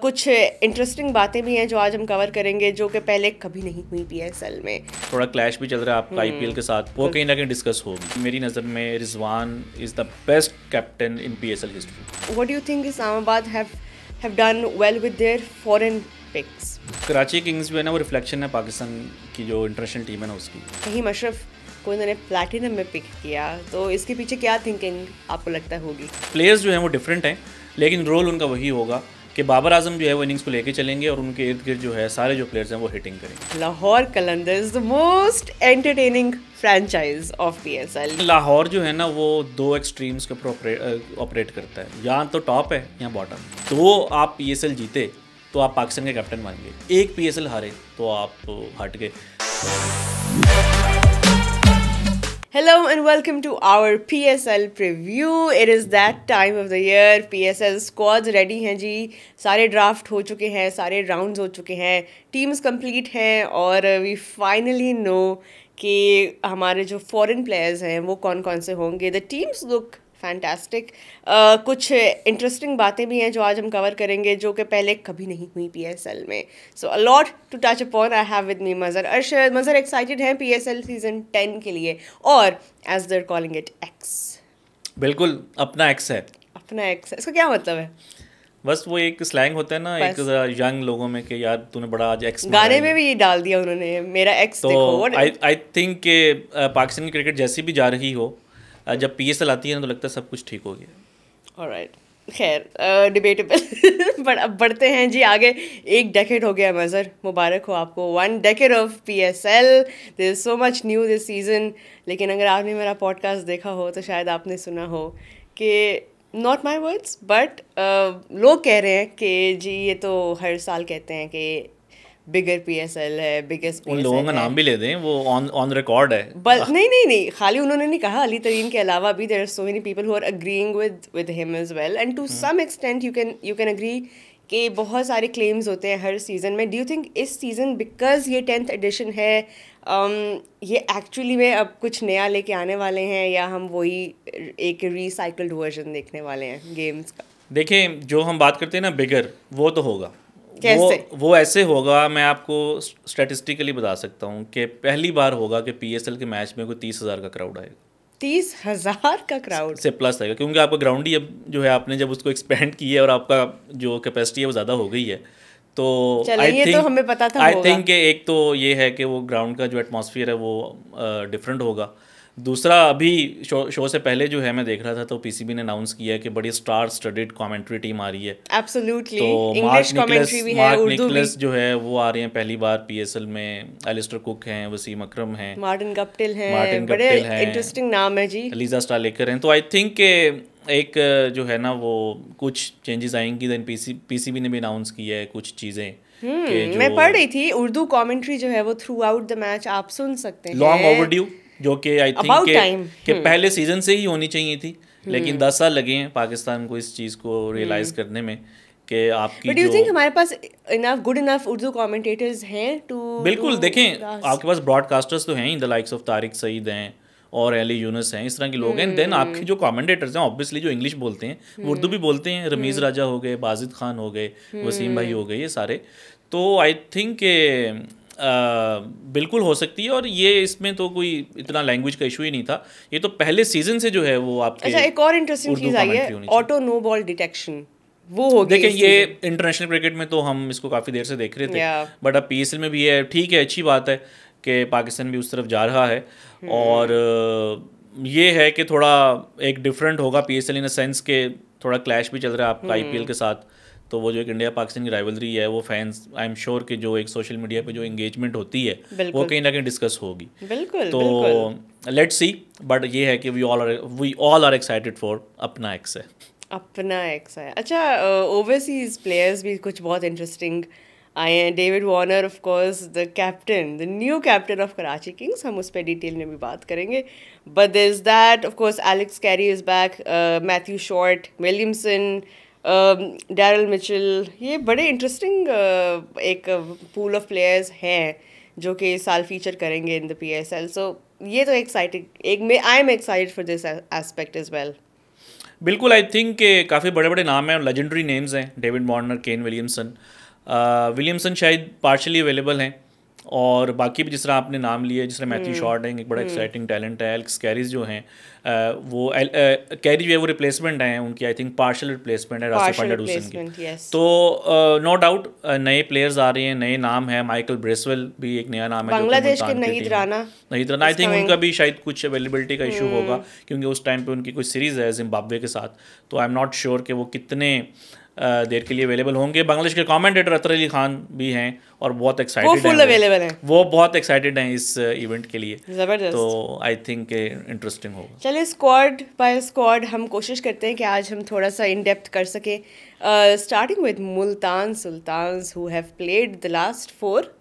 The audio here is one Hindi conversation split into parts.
कुछ इंटरेस्टिंग बातें भी हैं जो आज हम कवर करेंगे जो कि पहले कभी नहीं हुई पीएसएल में। थोड़ा क्लैश भी चल रहा है आपका आईपीएल के साथ, वो कहीं ना कहीं डिस्कस होगी। मेरी नज़र में Rizwan is the best captain in PSL history. What do you think Islamabad have done well with their foreign picks? Karachi Kings जो है ना, वो रिफ्लेक्शन है पाकिस्तान की जो इंटरनेशनल टीम है ना उसकी। फहीम अशरफ को इन्होंने प्लैटिनम में पिक किया, तो इसके पीछे क्या थिंकिंग आपको लगता होगी? प्लेयर्स जो हैं वो डिफरेंट हैं, लेकिन रोल उनका वही होगा कि बाबर आजम जो है वो इनिंग्स को लेके चलेंगे और उनके इर्द गिर्द जो है सारे जो प्लेयर्स हैं वो हिटिंग करेंगे। Lahore Qalandars the most entertaining franchise of PSL. Lahore जो है ना वो दो एक्सट्रीम्स के ऊपर ऑपरेट करता है, या तो टॉप है या बॉटम। तो आप पीएसएल जीते तो आप पाकिस्तान के कैप्टन बन गए, एक पीएसएल हारे तो आप हट गए। Hello and welcome to our PSL preview. It is that time of the year. PSL squads ready हैं जी, सारे ड्राफ्ट हो चुके हैं, सारे राउंड्स हो चुके हैं, टीम्स कंप्लीट हैं और we finally know कि हमारे जो फॉरेन प्लेयर्स हैं वो कौन कौन से होंगे. The teams look fantastic. कुछ इंटरेस्टिंग बातें भी हैं जो आज हम कवर करेंगे जो कि पहले कभी नहीं हुई पीएसएल में. So a lot to touch upon. I have with me Mazhar Arshad. Mazhar excited हैं पीएसएल सीजन 10 के लिए, और as they're calling it X. बिल्कुल, अपना एक्स है. अपना एक्स है, इसका क्या मतलब है? बस वो एक स्लैंग होता है ना एक यंग लोगों में कि यार तूने बड़ा आज एक्स. गाने में भी ये डाल दिया उन्होंने, मेरा एक्स. तो देखो, आई थिंक कि पाकिस्तान की क्रिकेट जैसी भी जा रही हो, जब पीएसएल आती है ना तो लगता है सब कुछ ठीक हो गया. ऑलराइट, खैर डिबेटेबल. बट अब बढ़ते हैं जी आगे. एक डेकेड हो गया मज़र, मुबारक हो आपको. 1 decade of PSL. There is so much new this season. लेकिन अगर आपने मेरा पॉडकास्ट देखा हो तो शायद आपने सुना हो कि नॉट माई वर्ड्स बट लोग कह रहे हैं कि जी ये तो हर साल कहते हैं कि बिगर पीएसएल है, बिगेस्ट उन लोगों का नाम भी ले दें, वो ऑन रिकॉर्ड है. बट नहीं, खाली उन्होंने नहीं कहा. अली तरीन के अलावा भी there are so many people who are agreeing with him as well, and to some extent you can agree कि बहुत सारे क्लेम्स होते हैं हर सीज़न में. डू यू थिंक इस सीज़न बिकॉज ये 10th एडिशन है, ये एक्चुअली में अब कुछ नया लेके आने वाले हैं, या हम वही एक रिसाइकल्ड वर्जन देखने वाले हैं गेम्स का? देखें, जो हम बात करते हैं ना बिगर, वो तो होगा. कैसे? वो ऐसे होगा, मैं आपको स्टैटिस्टिकली बता सकता हूँ कि पहली बार होगा कि पीएसएल के मैच में कोई 30,000 का क्राउड आएगा. 30,000 का क्राउड से प्लस आएगा, क्योंकि आपका ग्राउंड ही अब जो है आपने जब उसको एक्सपेंड किया है और आपका जो कैपेसिटी है वो ज़्यादा हो गई है. तो ये तो हमें पता था. आई थिंक एक तो ये है कि वो ग्राउंड का जो एटमॉस्फेयर है वो डिफरेंट होगा. दूसरा, अभी शो से पहले जो है मैं देख रहा था तो पीसीबी ने अनाउंस किया है कि बड़ी स्टार स्टडीड कमेंट्री टीम आ रही है. एब्सोल्युटली. तो इंग्लिश कमेंट्री भी है, उर्दू भी. निकलस जो है वो आ रहे हैं पहली बार पीएसएल में. एलिस्टर कुक हैं, वसीम अकरम हैं, मार्टिन गप्टिल हैं, बड़े इंटरेस्टिंग नाम है जी. लीजा स्टालेकर हैं. तो आई थिंक के एक जो है ना वो कुछ चेंजेस आएंगी. देन पीसीबी ने भी अनाउंस किया है कुछ चीज़ें. मैं पढ़ रही थी उर्दू कमेंट्री जो है वो थ्रू आउट द मैच आप सुन सकते हैं. लॉन्ग ओवरड्यू, जो कि आई थिंक कि पहले सीजन से ही होनी चाहिए थी, लेकिन 10 साल लगे हैं पाकिस्तान को इस चीज़ को रियलाइज करने में कि आपकी. बट डू यू थिंक हमारे पास गुड इनफ उर्दू कमेंटेटर्स हैं टू? बिल्कुल, देखें आपके पास ब्रॉडकास्टर्स तो हैं ही, the likes of Tariq Saeed हैं और अली यूनुस हैं, इस तरह के लोग हैं. देन आपके जो कमेंटेटर्स हैं ऑब्वियसली जो इंग्लिश बोलते हैं, उर्दू भी बोलते हैं. रमीज़ राजा हो गए, बाजिद खान हो गए, वसीम भाई हो गए, ये सारे. तो आई थिंक बिल्कुल हो सकती है. और ये इसमें तो कोई इतना लैंग्वेज का इशू ही नहीं था. ये तो पहले सीजन से जो है वो आपके. अच्छा, एक और इंटरेस्टिंग चीज़ आई है, ऑटो नो बॉल डिटेक्शन. वो हो गई. देखिए, ये इंटरनेशनल क्रिकेट में तो हम इसको काफ़ी देर से देख रहे थे, बट अब पीएसएल में भी है. ठीक है, अच्छी बात है कि पाकिस्तान भी उस तरफ जा रहा है. और ये है कि थोड़ा एक डिफरेंट होगा पीएसएल इन अ सेंस के थोड़ा क्लैश भी चल रहा है आपका आईपीएल के साथ. तो वो जो एक इंडिया पाकिस्तान की राइवलरी है, वो फैंस आई एम श्योर कि जो एक सोशल मीडिया पे जो एंगेजमेंट होती है वो कहीं ना कहीं डिस्कस होगी. बिल्कुल. तो लेट्स सी. बट ये है कि we all are excited for अपना एक्स है. अपना एक्स है. अच्छा, ओवरसीज प्लेयर्स भी कुछ बहुत इंटरेस्टिंग आए हैं. David Warner of course, the captain, the new captain of Karachi Kings. हम उस पर डिटेल में भी बात करेंगे. But there is that, of course Alex Carey is back, Matthew Short, Williamson, Daryl Mitchell. ये बड़े इंटरेस्टिंग एक पूल ऑफ प्लेयर्स हैं जो कि इस साल फीचर करेंगे इन द पीएसएल. सो ये तो exciting. I am excited for this aspect as well. बिल्कुल, आई थिंक के काफ़ी बड़े बड़े नाम हैं और लेजेंडरी नेम्स हैं, David Warner, Kane Williamson. Williamson शायद पार्शली अवेलेबल हैं, और बाकी भी जिस तरह आपने नाम लिए, जिस तरह मैथ्यू शॉर्ट है, एक बड़ा एक्साइटिंग टैलेंट है। एलेक्स कैरीज जो हैं, वो कैरी जो है वो रिप्लेसमेंट हैं उनकी, आई थिंक पार्शल रिप्लेसमेंट है रासिफ फंडाडूसन की। तो नो डाउट नए प्लेयर्स आ रहे हैं, नए नाम हैं। माइकल ब्रेसवेल भी एक नया नाम है, बांग्लादेश के नईद राना, आई थिंक उनका भी शायद कुछ अवेलेबिलिटी का इशू होगा, क्योंकि उस टाइम पे उनकी कुछ सीरीज़ है जिम्बाब्वे के साथ, तो आई एम नॉट श्योर कि वो कितने देर के लिए अवेलेबल होंगे। बांग्लादेश के कमेंटेटर अतर अली खान भी हैं और बहुत एक्साइटेड हैं, वो बहुत एक्साइटेड हैं इस इवेंट के लिए, ज़बरदस्त। तो आई थिंक इंटरेस्टिंग होगा। चलिए स्क्वाड बाय स्क्वाड हम कोशिश करते हैं कि आज हम थोड़ा सा इन डेप्थ कर सके, starting with Multan Sultans who have played the last 4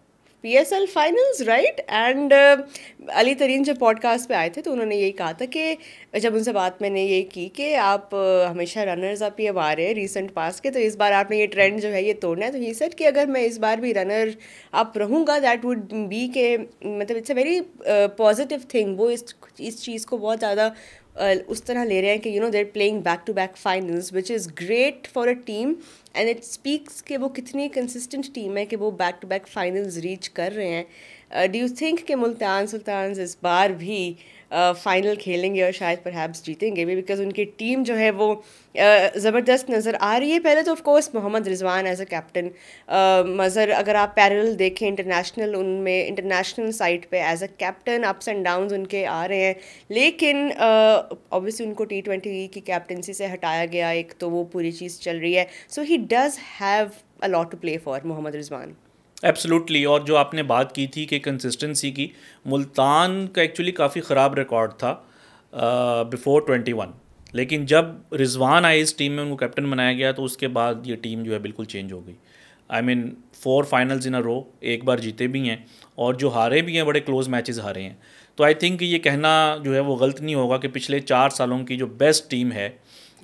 PSL finals, right? And Ali Tareen जब पॉडकास्ट पे आए थे तो उन्होंने यही कहा था कि जब उनसे बात मैंने ये की कि आप हमेशा रनर्स अप ही अब आ रहे हैं रीसेंट पास के, तो इस बार आपने ये ट्रेंड जो है ये तोड़ना है, तो ही सेड कि अगर मैं इस बार भी रनर अप रहूँगा दैट वुड बी के, मतलब it's a very positive thing. वो इस चीज़ को बहुत ज़्यादा उस तरह ले रहे हैं कि you know they're playing back to back finals which is great for a team, and it speaks कि वो कितनी कंसिस्टेंट टीम है कि वो back to back finals reach कर रहे हैं। डू यू थिंक कि मुल्तान सुल्तान्स इस बार भी फाइनल खेलेंगे और शायद परहैप्स जीतेंगे भी, बिकॉज उनकी टीम जो है वो ज़बरदस्त नज़र आ रही है? पहले तो of course Mohammad Rizwan as a captain, मज़र अगर आप पैरेलल देखें इंटरनेशनल, उनमें इंटरनेशनल साइड पे as a captain ups and downs उनके आ रहे हैं, लेकिन ऑब्वियसली उनको T20 की कैप्टनसी से हटाया गया एक, तो वो पूरी चीज़ चल रही है, so he does have a lot to play for Mohammad Rizwan. Absolutely, और जो आपने बात की थी कि कंसिस्टेंसी की, मुल्तान का एक्चुअली काफ़ी ख़राब रिकॉर्ड था बिफोर 21, लेकिन जब रिजवान आए इस टीम में, उनको कैप्टन बनाया गया, तो उसके बाद ये टीम जो है बिल्कुल चेंज हो गई। आई मीन 4 फाइनल्स इन अ रो, एक बार जीते भी हैं और जो हारे भी हैं बड़े क्लोज मैचेस हारे हैं। तो आई थिंक ये कहना जो है वो गलत नहीं होगा कि पिछले 4 सालों की जो बेस्ट टीम है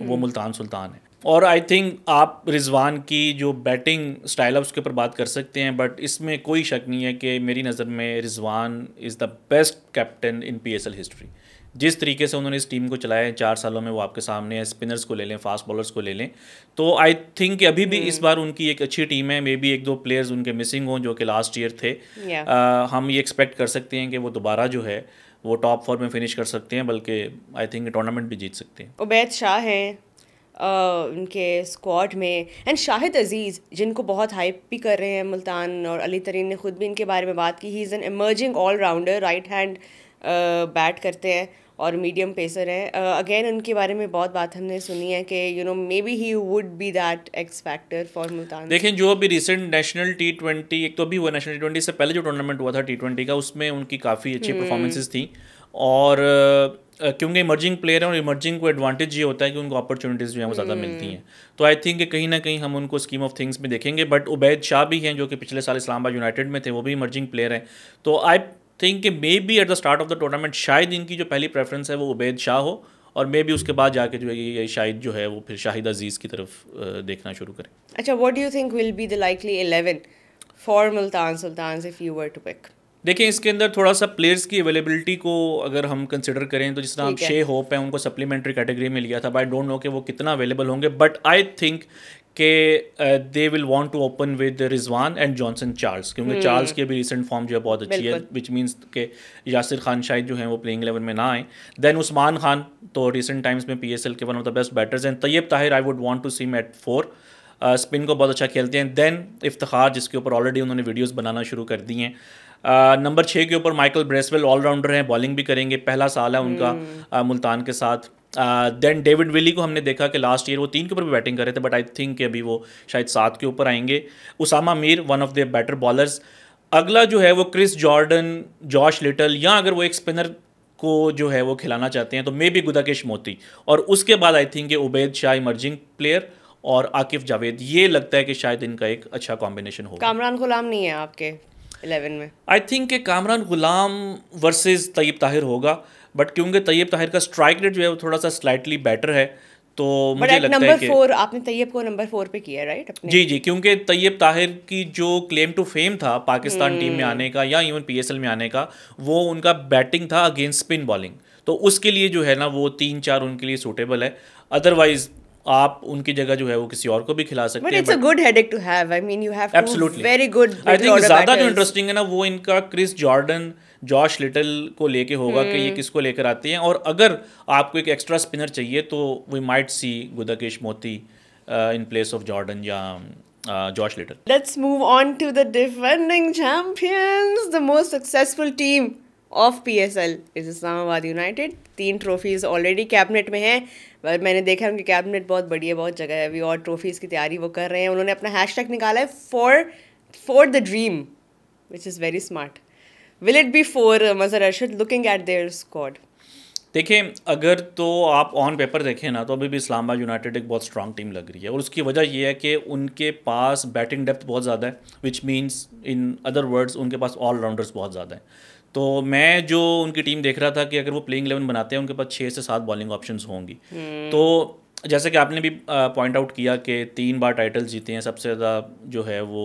वो मुल्तान सुल्तान है। और आई थिंक आप रिजवान की जो बैटिंग स्टाइल है उसके ऊपर बात कर सकते हैं, बट इसमें कोई शक नहीं है कि मेरी नज़र में Rizwan is the best captain in PSL history. जिस तरीके से उन्होंने इस टीम को चलाया है 4 सालों में, वो आपके सामने है। स्पिनर्स को ले लें, फास्ट बॉलर्स को ले लें, तो आई थिंक अभी भी इस बार उनकी एक अच्छी टीम है। मे बी 1-2 प्लेयर्स उनके मिसिंग हों जो कि लास्ट ईयर थे। हम ये एक्सपेक्ट कर सकते हैं कि वो दोबारा जो है वो टॉप 4 में फिनिश कर सकते हैं, बल्कि आई थिंक टूर्नामेंट भी जीत सकते हैं। उबैद शाह हैं उनके स्क्वाड में, एंड शाहिद अजीज़ जिनको बहुत हाइप भी कर रहे हैं मुल्तान, और अली तरीन ने खुद भी इनके बारे में बात की। He is an emerging allrounder, right hand bat करते हैं और मीडियम पेसर हैं। अगेन उनके बारे में बहुत बात हमने सुनी है कि you no may be he would be that x factor for Multan. देखें जो अभी रिसेंट नेशनल T20, एक तो अभी हुआ नेशनल T20 से पहले जो टूर्नामेंट हुआ था T20 का, उसमें उनकी काफ़ी अच्छी परफॉर्मेंसेस थी, और क्योंकि इमर्जिंग प्लेयर हैं और इमर्जिंग को एडवांटेज ये होता है कि उनको अपॉर्चुनिटीज़ जो हैं वो ज़्यादा मिलती हैं, तो आई थिंक कि कहीं ना कहीं हम उनको स्कीम ऑफ थिंग्स में देखेंगे। बट उबैद शाह भी हैं जो कि पिछले साल इस्लामाबाद यूनाइटेड में थे, वो भी इमर्जिंग प्लेयर हैं, तो आई थिंक कि मे be at the start of the tournament शायद इनकी जो पहली प्रेफरेंस है वो उबैद शाह हो, और मे बी उसके बाद जाके जो है ये शायद जो है वो फिर शाहिद अजीज़ की तरफ देखना शुरू करें। अच्छा, what do you think will be the likely 11 for Multan Sultans if you were to pick? देखिए इसके अंदर थोड़ा सा प्लेयर्स की अवेलेबिलिटी को अगर हम कंसिडर करें, तो जिस तरह हम शे होप है उनको सप्लीमेंट्री कैटेगरी में लिया था, बट आई डोंट नो कि वो कितना अवेलेबल होंगे, बट आई थिंक कि they will want to open with Rizwan and Johnson Charles, क्योंकि चार्ल्स की अभी रिसेंट फॉर्म जो है बहुत अच्छी है, विच मीन्स कि यासिर खान शायद जो है वो प्लेइंग 11 में ना आए। देन उस्मान खान तो रिसेंट टाइम्स में PSL के one of the best batters हैं। Tayyab Tahir I would want to see him at 4, spin को बहुत अच्छा खेलते हैं। देन इफ्तिखार, जिसके ऊपर ऑलरेडी उन्होंने वीडियोज़ बनाना शुरू कर दी हैं। नंबर 6 के ऊपर माइकल ब्रेसवेल, ऑलराउंडर हैं, बॉलिंग भी करेंगे, पहला साल है उनका मुल्तान के साथ। देन डेविड विली को हमने देखा कि लास्ट ईयर वो 3 के ऊपर भी बैटिंग कर रहे थे, बट आई थिंक कि अभी वो शायद 7 के ऊपर आएंगे। Usama Mir, one of the better bowlers. अगला जो है वो क्रिस जॉर्डन, जॉश लिटल, या अगर वो एक स्पिनर को जो है वो खिलाना चाहते हैं तो मे बी गुदाकेश मोती, और उसके बाद I think Ubaid Shah emerging player और आकिफ जावेद। ये लगता है कि शायद इनका एक अच्छा कॉम्बिनेशन होगा। कामरान गुलाम नहीं है आपके 11 में? आई थिंक कि कामरान गुलाम वर्सेस तैयब ताहिर होगा, बट क्योंकि तैयब ताहिर का स्ट्राइक रेट जो है वो थोड़ा सा स्लाइटली बेटर है, तो मुझे लगता है कि नंबर 4 आपने तैयब को नंबर 4 पे किया, राइट? जी, क्योंकि तैयब ताहिर की जो क्लेम टू फेम था पाकिस्तान टीम में आने का या इवन PSL में आने का, वो उनका बैटिंग था अगेंस्ट स्पिन बॉलिंग, तो उसके लिए जो है ना वो 3-4 उनके लिए सूटेबल है। अदरवाइज आप उनकी जगह जो है वो किसी और को भी खिला सकते But हैं। it's a good headache to have. I mean, you have two absolutely very good I middle think order ज़्यादा जो batters. इंटरेस्टिंग है ना वो इनका क्रिस जॉर्डन जॉश लिटल को लेके होगा कि ये किसको लेकर आते हैं, और अगर आपको एक एक्स्ट्रा स्पिनर चाहिए तो वी माइट सी गुदाकेश मोती इन प्लेस ऑफ जॉर्डन या Josh little. Let's move on to the defending champions. The most successful team of PSL is Islamabad United. 3 trophies already cabinet में हैं, पर मैंने देखा है उनकी कैबिनेट बहुत बड़ी है, बहुत जगह है, अभी और ट्रॉफीज़ की तैयारी वो कर रहे हैं. उन्होंने अपना हैशटैग निकाला है for the dream, which is very smart. Will it be for Mazhar Arshad looking at there squad? देखें, अगर तो आप ऑन पेपर देखें ना तो अभी भी इस्लामाबाद यूनाइटेड एक बहुत स्ट्रांग टीम लग रही है, और उसकी वजह ये है कि उनके पास बैटिंग डेप्थ बहुत ज़्यादा है, which means in other words उनके पास ऑलराउंडर्स बहुत ज़्यादा हैं. तो मैं जो उनकी टीम देख रहा था कि अगर वो प्लेइंग 11 बनाते हैं उनके पास 6 से 7 बॉलिंग ऑप्शंस होंगी. तो जैसे कि आपने भी पॉइंट आउट किया कि 3 बार टाइटल जीते हैं, सबसे ज़्यादा जो है वो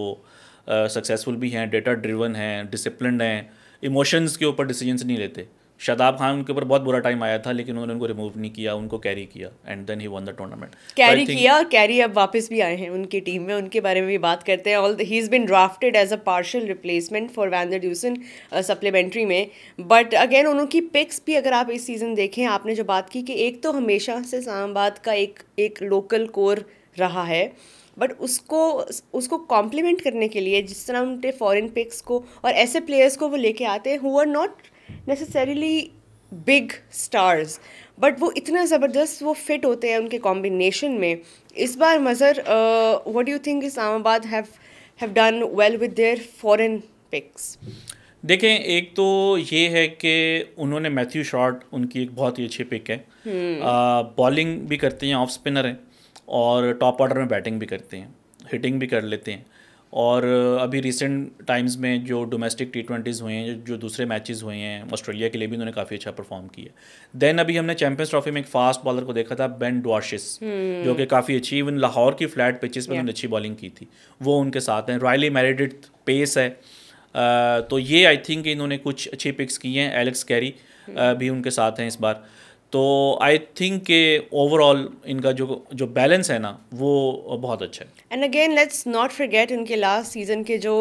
सक्सेसफुल भी हैं, डेटा ड्रिवन हैं, डिसिप्लिन्ड हैं, इमोशंस के ऊपर डिसीजंस नहीं लेते. शादाब खान उनके ऊपर बहुत बुरा टाइम आया था लेकिन उन्होंने उनको रिमूव नहीं किया, उनको कैरी किया and then he won the tournament. Carry किया, कैरी अब वापस भी आए हैं उनकी टीम में, उनके बारे में भी बात करते हैं. ऑल he is been drafted as a partial replacement for van der Dussen supplementary में. बट अगेन उनकी पिक्स भी अगर आप इस सीज़न देखें, आपने जो बात की कि एक तो हमेशा से इस्लामाबाद का एक लोकल कोर रहा है, बट उसको कॉम्प्लीमेंट करने के लिए जिस तरह उनके फॉरेन पिक्स को और ऐसे प्लेयर्स को वो लेके आते हैं who are not necessarily big stars, but वो इतना ज़बरदस्त वो फिट होते हैं उनके कॉम्बिनेशन में. इस बार Mazhar what do you think Islamabad have done well with their foreign picks? देखें, एक तो ये है कि उन्होंने मैथ्यू शॉर्ट उनकी एक बहुत ही अच्छी पिक है. बॉलिंग भी करते हैं, ऑफ स्पिनर हैं, और टॉप ऑर्डर में बैटिंग भी करते हैं, हिटिंग भी कर लेते हैं. और अभी रिसेंट टाइम्स में जो डोमेस्टिक T20s हुए हैं, जो दूसरे मैचेस हुए हैं ऑस्ट्रेलिया के लिए भी उन्होंने काफ़ी अच्छा परफॉर्म किया. देन अभी हमने चैंपियंस ट्रॉफी में एक फास्ट बॉलर को देखा था, बेन डॉर्शिस, जो कि काफ़ी अच्छी, इवन लाहौर की फ्लैट पिचेस पर उन्होंने अच्छी बॉलिंग की थी, वो उनके साथ हैं. रायली मेरेडिथ पेस है. तो ये आई थिंक इन्होंने कुछ अच्छी पिक्स की हैं. एलेक्स कैरी भी उनके साथ हैं इस बार. तो आई थिंक के ओवरऑल इनका जो बैलेंस है ना वो बहुत अच्छा है. And again let's not forget उनके लास्ट सीजन के जो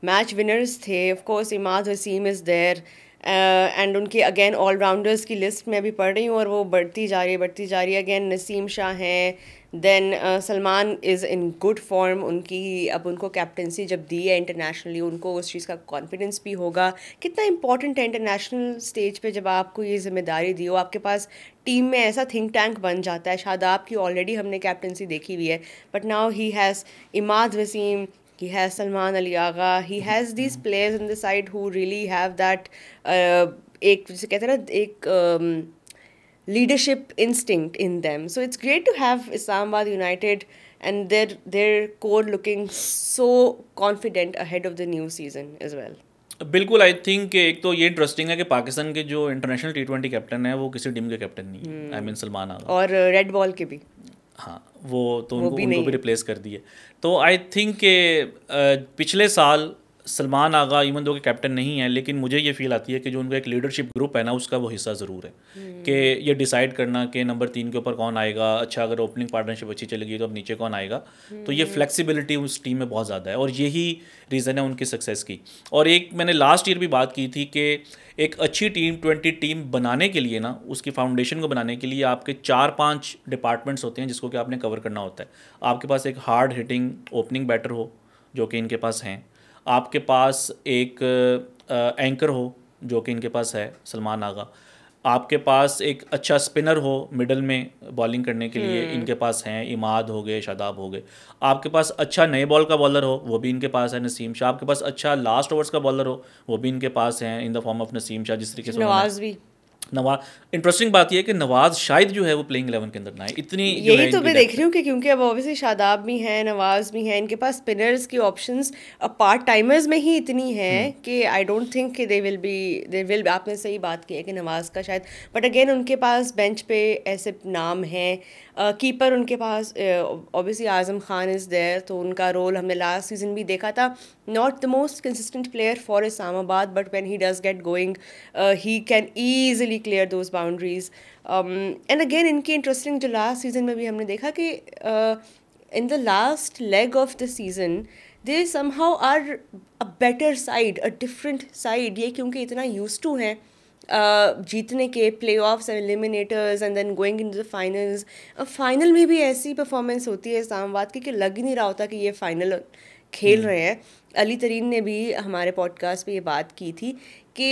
मैच विनर्स थे, of course Imad Wasim is there, and उनके अगेन ऑलराउंडर्स की लिस्ट में अभी पढ़ रही हूँ और वो बढ़ती जा रही है. अगेन नसीम शाह हैं, then Salman is in good form. उनकी अब उनको कैप्टनसी जब दी है इंटरनेशनली, उनको उस चीज़ का कॉन्फिडेंस भी होगा. कितना इंपॉर्टेंट है इंटरनेशनल स्टेज पे जब आपको ये जिम्मेदारी दी हो, आपके पास टीम में ऐसा थिंक टैंक बन जाता है. शादाब की ऑलरेडी हमने कैप्टनसी देखी हुई है, but now he has Imad Wasim, he has Salman Ali Agha, he has these players on the side who really have that एक जिसे कहते हैं ना एक leadership instinct in them. So it's great to have Islamabad United and their core looking so confident ahead of the new season as well. बिल्कुल. आई थिंक एक तो ये इंटरेस्टिंग है कि पाकिस्तान के जो इंटरनेशनल T20 कैप्टन है वो किसी टीम के कैप्टन नहीं है. आई मीन सलमान आगा, और रेड बॉल के भी, हाँ, वो तो उनको भी रिप्लेस कर दिए. तो आई थिंक के पिछले साल सलमान आगा इवन दो के कैप्टन नहीं है, लेकिन मुझे ये फील आती है कि जो उनका एक लीडरशिप ग्रुप है ना उसका वो हिस्सा ज़रूर है कि ये डिसाइड करना कि नंबर 3 के ऊपर कौन आएगा. अच्छा, अगर ओपनिंग पार्टनरशिप अच्छी चलेगी तो अब नीचे कौन आएगा. तो ये फ्लेक्सिबिलिटी उस टीम में बहुत ज़्यादा है और यही रीज़न है उनकी सक्सेस की. और एक मैंने लास्ट ईयर भी बात की थी कि एक अच्छी T20 टीम बनाने के लिए ना, उसकी फाउंडेशन को बनाने के लिए आपके 4-5 डिपार्टमेंट्स होते हैं जिसको कि आपने कवर करना होता है. आपके पास एक हार्ड हिटिंग ओपनिंग बैटर हो जो कि इनके पास हैं, आपके पास एक एंकर हो जो कि इनके पास है सलमान आगा, आपके पास एक अच्छा स्पिनर हो मिडल में बॉलिंग करने के लिए, इनके पास हैं इमाद हो गए, शादाब हो गए. आपके पास अच्छा नए बॉल का बॉलर हो, वो भी इनके पास है नसीम शाह. आपके पास अच्छा लास्ट ओवर्स का बॉलर हो, वो भी इनके पास है in the form of Naseem Shah. जिस तरीके से नवाज, इंटरेस्टिंग बात यह है कि नवाज शायद जो है वो प्लेइंग 11 के अंदर ना है. इतनी यही तो मैं देख रही हूँ कि क्योंकि अब ऑब्वियसली शादाब भी हैं, नवाज भी हैं, इनके पास स्पिनर्स की ऑप्शंस पार्ट टाइमर्स में ही इतनी हैं कि आई डोंट थिंक कि दे विल आपने सही बात की है कि नवाज का शायद, बट अगेन उनके पास बेंच पे ऐसे नाम हैं. कीपर उनके पास obviously Azam Khan is there, तो उनका रोल हमने लास्ट सीजन भी देखा था. Not the most consistent player for Islamabad, but when he does get going he can easily clear those boundaries. And again, इनकी interesting जो last season में भी हमने देखा कि in the last leg of the season, they somehow are a better side, a different side. ये क्योंकि इतना used to हैं जीतने के playoffs and eliminators and then going into the finals. अब final में भी ऐसी performance होती है इस्लामाबाद की कि लग ही नहीं रहा होता कि ये final खेल रहे हैं. अली तरीन ने भी हमारे पॉडकास्ट पे ये बात की थी कि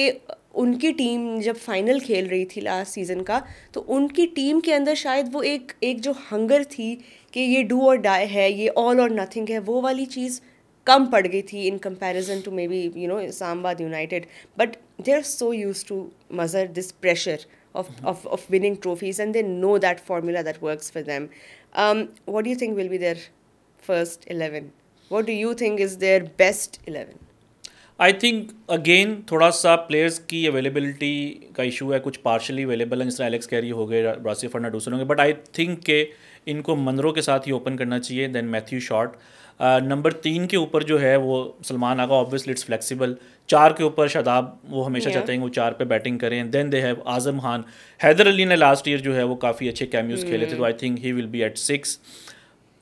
उनकी टीम जब फाइनल खेल रही थी लास्ट सीज़न का, तो उनकी टीम के अंदर शायद वो एक जो हंगर थी कि ये डू और डाई है, ये ऑल और नथिंग है, वो वाली चीज़ कम पड़ गई थी in comparison to maybe Islamabad United. But they are so used to मज़र this pressure of winning trophies, and they know that formula that works for them. What do you think will be their first 11? What do you think is their best 11? I think again थोड़ा सा प्लेयर्स की अवेलेबिलिटी का इशू है. कुछ पार्शली अवेलेबल हैं, जैसे एलेक्स कैरी हो गए, रासिफ फर्नांडोसन हो गए, बट आई थिंक के इनको मंदरो के साथ ही ओपन करना चाहिए. Then Matthew short. नंबर 3 के ऊपर जो है वो सलमान आगा, ऑब्वियसली इट्स फ्लेक्सिबल. 4 के ऊपर शादाब, वो हमेशा चाहते हैं वो 4 पे बैटिंग करें. Then they have Azam Khan. Haider Ali ने लास्ट ईयर जो है वो काफ़ी अच्छे कैम्यूज खेले थे, तो I think he will be at 6.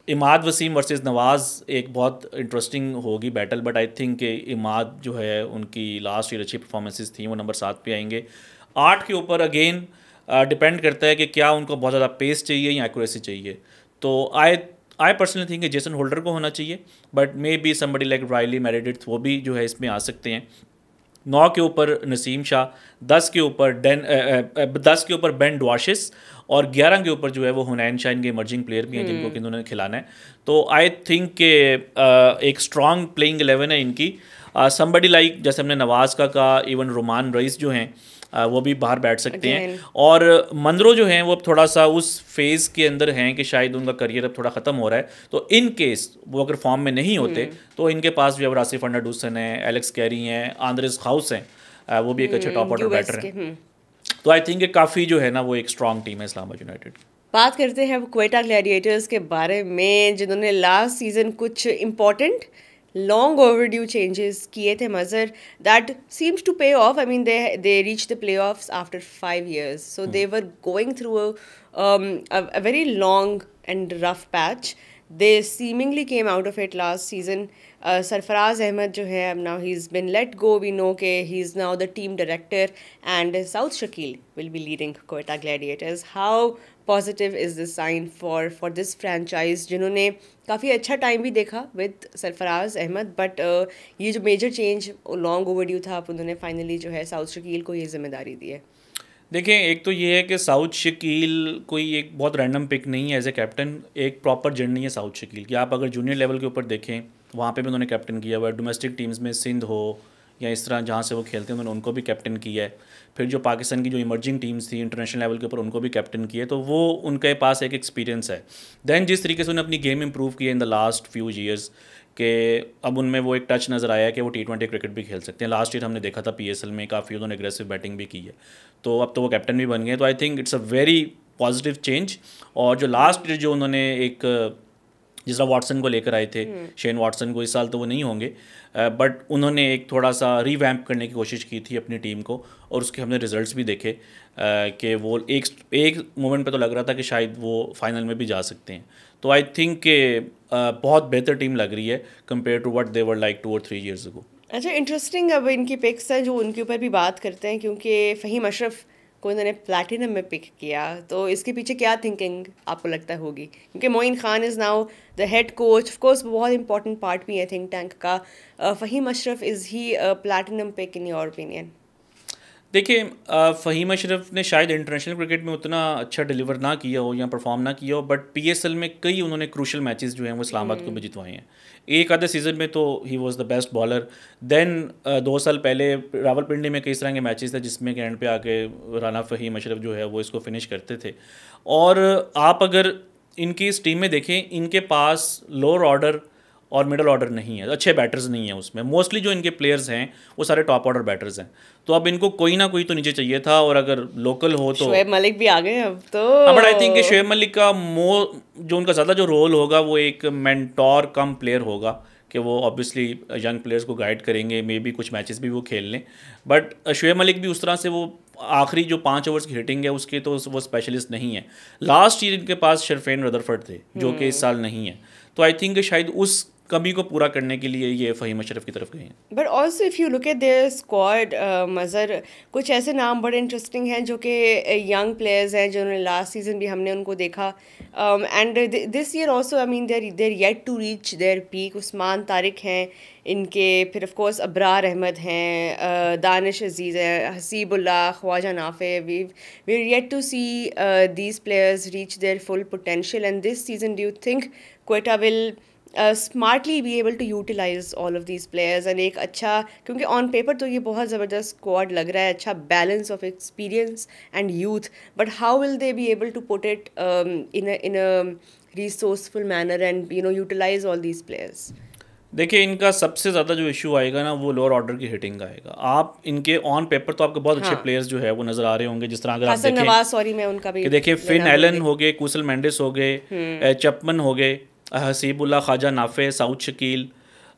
Imad Wasim versus Nawaz एक बहुत इंटरेस्टिंग होगी बैटल, बट आई थिंक कि इमाद जो है उनकी लास्ट ईयर अच्छी परफॉर्मेंसेस थी, वो नंबर 7 पे आएंगे. 8 के ऊपर अगेन डिपेंड करता है कि क्या उनको बहुत ज़्यादा पेस चाहिए या एक्यूरेसी चाहिए. तो आई पर्सनली थिंक कि जेसन होल्डर को होना चाहिए, but maybe somebody like Riley Meredith वो भी जो है इसमें आ सकते हैं. 9 के ऊपर नसीम शाह. 10 के ऊपर बेन डवाशिस. और 11 के ऊपर जो है वो हुनैन शाह, इनके इमर्जिंग प्लेयर भी हैं जिनको कि इन्होंने खिलाना है. तो आई थिंक के एक स्ट्रॉन्ग प्लेइंग 11 है इनकी. समबडी लाइक जैसे हमने नवाज़ का कहा, इवन रोमान रईस जो हैं वो भी बाहर बैठ सकते हैं. और मंदरो जो हैं वो अब थोड़ा सा उस फेज़ के अंदर हैं कि शायद उनका करियर अब थोड़ा ख़त्म हो रहा है. तो इन केस वो अगर फॉर्म में नहीं होते तो इनके पास भी अब रासिफ फर्नांडोसन है, एलेक्स कैरी हैं, आंद्रेस खाउस हैं, वो भी एक अच्छे टॉप ऑर्डर बैटर हैं. तो आई थिंक काफ़ी जो है ना वो एक स्ट्रॉन्ग टीम है इस्लामाबाद यूनाइटेड. बात करते हैं क्वेटा ग्लैडिएटर्स के बारे में, जिन्होंने लास्ट सीजन कुछ इम्पॉर्टेंट long overdue changes किए थे Mazhar, that seems to pay off. I mean, they reached the playoffs after 5 years, so they were going through a very long and rough patch. They seemingly came out of it last season. Sarfaraz Ahmed जो है, now he's been let go. We know कि he's now the team director, and Saud Shakil will be leading Quetta Gladiators. How positive is this sign for this franchise, जिन्होंने काफ़ी अच्छा टाइम भी देखा विद सरफराज अहमद, बट ये जो मेजर चेंज लॉन्ग ओवरड्यू था, अब उन्होंने फाइनली जो है साउथ शकील को ये जिम्मेदारी दी है. देखिए, एक तो ये है कि साउथ शकील कोई एक बहुत रैंडम पिक नहीं है एज ए कैप्टन. एक प्रॉपर जर्नी है साउथ शकील की. आप अगर जूनियर लेवल के ऊपर देखें, वहाँ पे भी उन्होंने कैप्टन किया हुआ है. डोमेस्टिक टीम्स में सिंध हो या इस तरह जहाँ से वो खेलते हैं उन्होंने उनको भी कैप्टन किया है. फिर जो पाकिस्तान की जो इमर्जिंग टीम्स थी इंटरनेशनल लेवल के ऊपर, उनको भी कैप्टन किया है. तो वो उनके पास एक एक्सपीरियंस है. दैन जिस तरीके से उन्होंने अपनी गेम इंप्रूव की है इन द लास्ट फ्यू ईयर्स, कि अब उनमें वो एक टच नज़र आया है कि वो T20 क्रिकेट भी खेल सकते हैं. लास्ट ईयर हमने देखा था PSL में काफ़ी उन्होंने एग्रेसिव बैटिंग भी की है. तो अब तो वो कैप्टन भी बन गए. तो I think it's a very positive change. और जो लास्ट ईयर जो उन्होंने एक जिस तरह वाटसन को लेकर आए थे, शेन वाटसन को, इस साल तो वो नहीं होंगे, बट उन्होंने एक थोड़ा सा रीवैम्प करने की कोशिश की थी अपनी टीम को, और उसके हमने रिजल्ट्स भी देखे कि वो एक मोमेंट पे तो लग रहा था कि शायद वो फाइनल में भी जा सकते हैं. तो आई थिंक कि बहुत बेहतर टीम लग रही है compare to what they were like 2 or 3 years ago. अच्छा, इंटरेस्टिंग. अब इनकी पिक्स हैं जो उनके ऊपर भी बात करते हैं, क्योंकि फ़हीम अशरफ को इन्होंने प्लैटिनम में पिक किया. तो इसके पीछे क्या थिंकिंग आपको लगता होगी, क्योंकि Moin Khan is now the head coach. Of course बहुत इंपॉर्टेंट पार्ट भी है थिंक टैंक का. Fahim Ashraf, is he platinum pick in your opinion? देखिए, फ़हीम अशरफ ने शायद इंटरनेशनल क्रिकेट में उतना अच्छा डिलीवर ना किया हो या परफॉर्म ना किया हो, बट PSL में कई उन्होंने क्रूशल मैचेस जो हैं वो इस्लामाबाद को भी जितवाए हैं. एक आधे सीज़न में तो he was the best bowler. Then 2 साल पहले रावलपिंडी में कई तरह के मैचेस थे जिसमें के एंड पे आके राना फ़हीम अशरफ जो है वो इसको फिनिश करते थे. और आप अगर इनकी इस टीम में देखें, इनके पास लोअर ऑर्डर और मिडल ऑर्डर नहीं है, अच्छे बैटर्स नहीं है उसमें. मोस्टली जो इनके प्लेयर्स हैं वो सारे टॉप ऑर्डर बैटर्स हैं. तो अब इनको कोई ना कोई तो नीचे चाहिए था, और अगर लोकल हो तो शोएब मलिक भी आ गए अब तो. बट आई थिंक कि शोएब मलिक का जो उनका ज़्यादा जो रोल होगा वो एक मेंटोर कम प्लेयर होगा, कि वो ऑब्वियसली यंग प्लेयर्स को गाइड करेंगे, मे बी कुछ मैचेस भी वो खेल लें, बट शुएब मलिक भी उस तरह से वो आखिरी जो 5 ओवर्स की हिटिंग है उसके तो वो स्पेशलिस्ट नहीं है। लास्ट ईयर इनके पास शरफेन रदरफर्ड थे जो कि इस साल नहीं है, तो आई थिंक शायद उस कमी को पूरा करने के लिए ये फ़हीम अशरफ की तरफ गए हैं। But also if you look at there squad Mazhar, कुछ ऐसे नाम बड़े इंटरेस्टिंग हैं जो कि यंग प्लेयर्स हैं, जिन्होंने लास्ट सीजन भी हमने उनको देखा, and this year also I mean they're yet to reach their peak. Usman Tariq हैं इनके, फिर ऑफ कोर्स अबरार अहमद हैं, दानिश अजीज़ है, Hasibullah, Khawaja Nafay, we are yet to see these players reach their full potential, and this season do you think Quetta will smartly be able to utilize all of these players and एक अच्छा, क्योंकि ऑन पेपर तो ये बहुत ज़बरदस्त स्क्वाड लग रहा है, अच्छा balance of experience and youth, but how will they be able to put it in a resourceful manner and you know utilize all these players? देखिए, इनका सबसे ज़्यादा जो इशू आएगा ना वो लोअर ऑर्डर की हिटिंग का आएगा। आप इनके ऑन पेपर तो आपके बहुत अच्छे प्लेयर्स जो है वो नज़र आ रहे होंगे, जिस तरह अगर आप हसन देखें, नवाज, सॉरी मैं उनका भी कि देखिए फिन एलन हो गए, कुसल मेंडिस हो गए, चपमन हो गए, हसीबुल्लाह, ख्वाजा नाफे, साउथ शकील,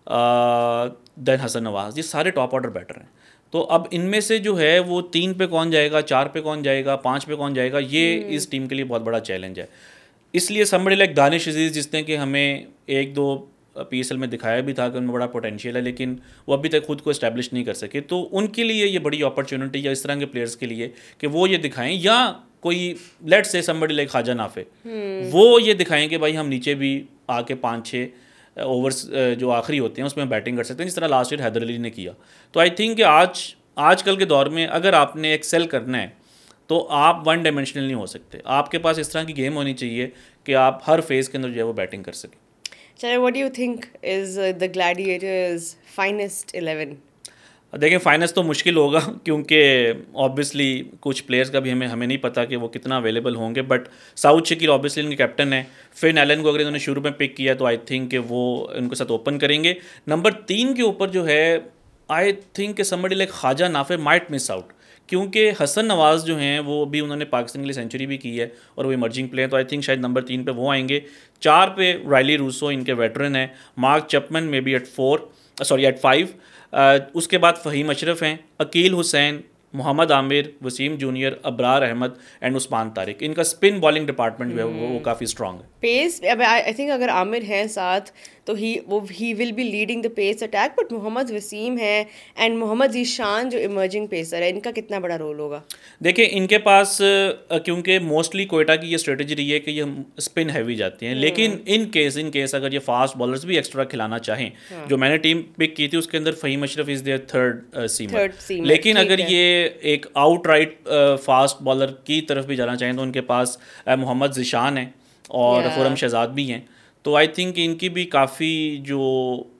देन हसन नवाज, ये सारे टॉप ऑर्डर बैटर हैं। तो अब इनमें से जो है वो 3 पे कौन जाएगा, 4 पे कौन जाएगा, 5 पे कौन जाएगा, ये इस टीम के लिए बहुत बड़ा चैलेंज है। इसलिए समबडी लाइक दानिश अजीज़, जिसने कि हमें 1-2 PSL में दिखाया भी था कि उनमें बड़ा पोटेंशियल है, लेकिन वो अभी तक खुद को इस्टेब्लिश नहीं कर सके, तो उनके लिए ये बड़ी अपॉर्चुनिटी, या इस तरह के प्लेयर्स के लिए कि वो ये दिखाएं, या कोई let's say somebody like Khawaja Nafe, वो ये दिखाएं कि भाई हम नीचे भी आके 5-6 ओवर्स जो आखिरी होते हैं उसमें बैटिंग कर सकते हैं, जिस तरह लास्ट ईयर हैदर अली ने किया। तो आई थिंक कि आजकल के दौर में अगर आपने एक्सेल करना है तो आप वन डायमेंशनल नहीं हो सकते, आपके पास इस तरह की गेम होनी चाहिए कि आप हर फेज़ के अंदर जो है वो बैटिंग कर सकें। चलो, what do you think is the Gladiators finest 11? देखिए, फाइनेंस तो मुश्किल होगा, क्योंकि ऑब्वियसली कुछ प्लेयर्स का भी हमें नहीं पता कि वो कितना अवेलेबल होंगे, बट साउथ शकील ऑब्वियसली इनके कैप्टन है। फिन एलन को अगर इन्होंने शुरू में पिक किया तो आई थिंक कि वो इनके साथ ओपन करेंगे। नंबर 3 के ऊपर जो है आई थिंक कि somebody like Khawaja Nafay might miss out, क्योंकि हसन नवाज़ जो हैं वो भी उन्होंने पाकिस्तान के लिए सेंचुरी भी की है और वो इमर्जिंग प्लेयर, तो आई थिंक शायद नंबर 3 पे वो आएंगे। 4 पे राइली रूसो, इनके वेटरन है। Mark Chapman may be at 5। उसके बाद फ़हीम अशरफ हैं, Akeal Hosein, Mohammad Amir, Waseem junior, Abrar Ahmed and Usman Tariq. इनका स्पिन बॉलिंग डिपार्टमेंट जो है वो काफ़ी स्ट्रॉन्ग है। पेस, अब आई थिंक अगर आमिर हैं साथ तो he will be leading the pace attack, but Mohammad Wasim है एंड मोहम्मद ज़ीशान जो इमर्जिंग पेसर है, इनका कितना बड़ा रोल होगा? देखिए, इनके पास क्योंकि मोस्टली कोयटा की ये स्ट्रेटजी रही है कि ये स्पिन हैवी जाती हैं, लेकिन इन केस अगर ये फास्ट बॉलर्स भी एक्स्ट्रा खिलाना चाहें, जो मैंने टीम पिक की थी उसके अंदर Fahim Ashraf is their third seamer, लेकिन अगर ये एक आउटराइट फास्ट बॉलर की तरफ भी जाना चाहें तो उनके पास मोहम्मद ज़ीशान है और खुरम शहजाद भी हैं, तो आई थिंक इनकी भी काफ़ी जो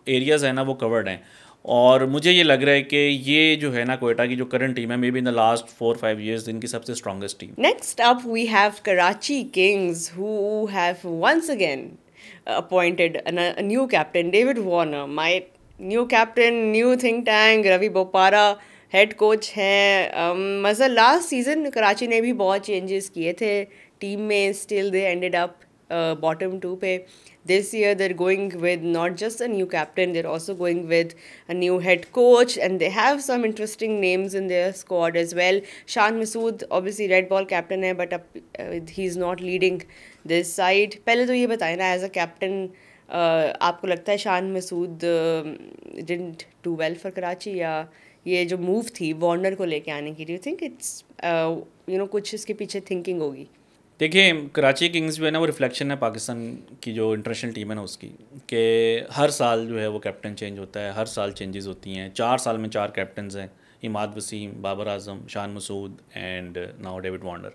एरियाज़ हैं ना वो कवर्ड हैं। और मुझे ये लग रहा है कि ये जो है ना कोयटा की जो करंट टीम है, maybe in the last 4-5 years इनकी सबसे strongest team. Next up we have Karachi Kings who have once again appointed a new captain, David Warner, my new captain, new think tank, Ravi Bopara head coach हैं। मज़ा लास्ट सीज़न कराची ने भी बहुत चेंजेस किए थे टीम में, still they ended up bottom 2 पे। This year they're going with not just a new captain, they're also going with a new head coach, and they have some interesting names in their squad as well. Shan Masood obviously red ball captain है, but he's not leading this side. पहले तो ये बताएं ना, as a captain आपको लगता है Shan Masood didn't do well for Karachi, या ये जो मूव थी वार्नर को लेके आने की, डू यू थिंक इट्स कुछ इसके पीछे थिंकिंग होगी? देखिए, कराची किंग्स जो है ना वो रिफ्लेक्शन है पाकिस्तान की जो इंटरनेशनल टीम है ना उसकी, कि हर साल जो है वो कैप्टन चेंज होता है, हर साल चेंजेस होती हैं। 4 साल में 4 कैप्टन्स हैं, Imad Wasim, Babar Azam, Shan Masood and now David Warner.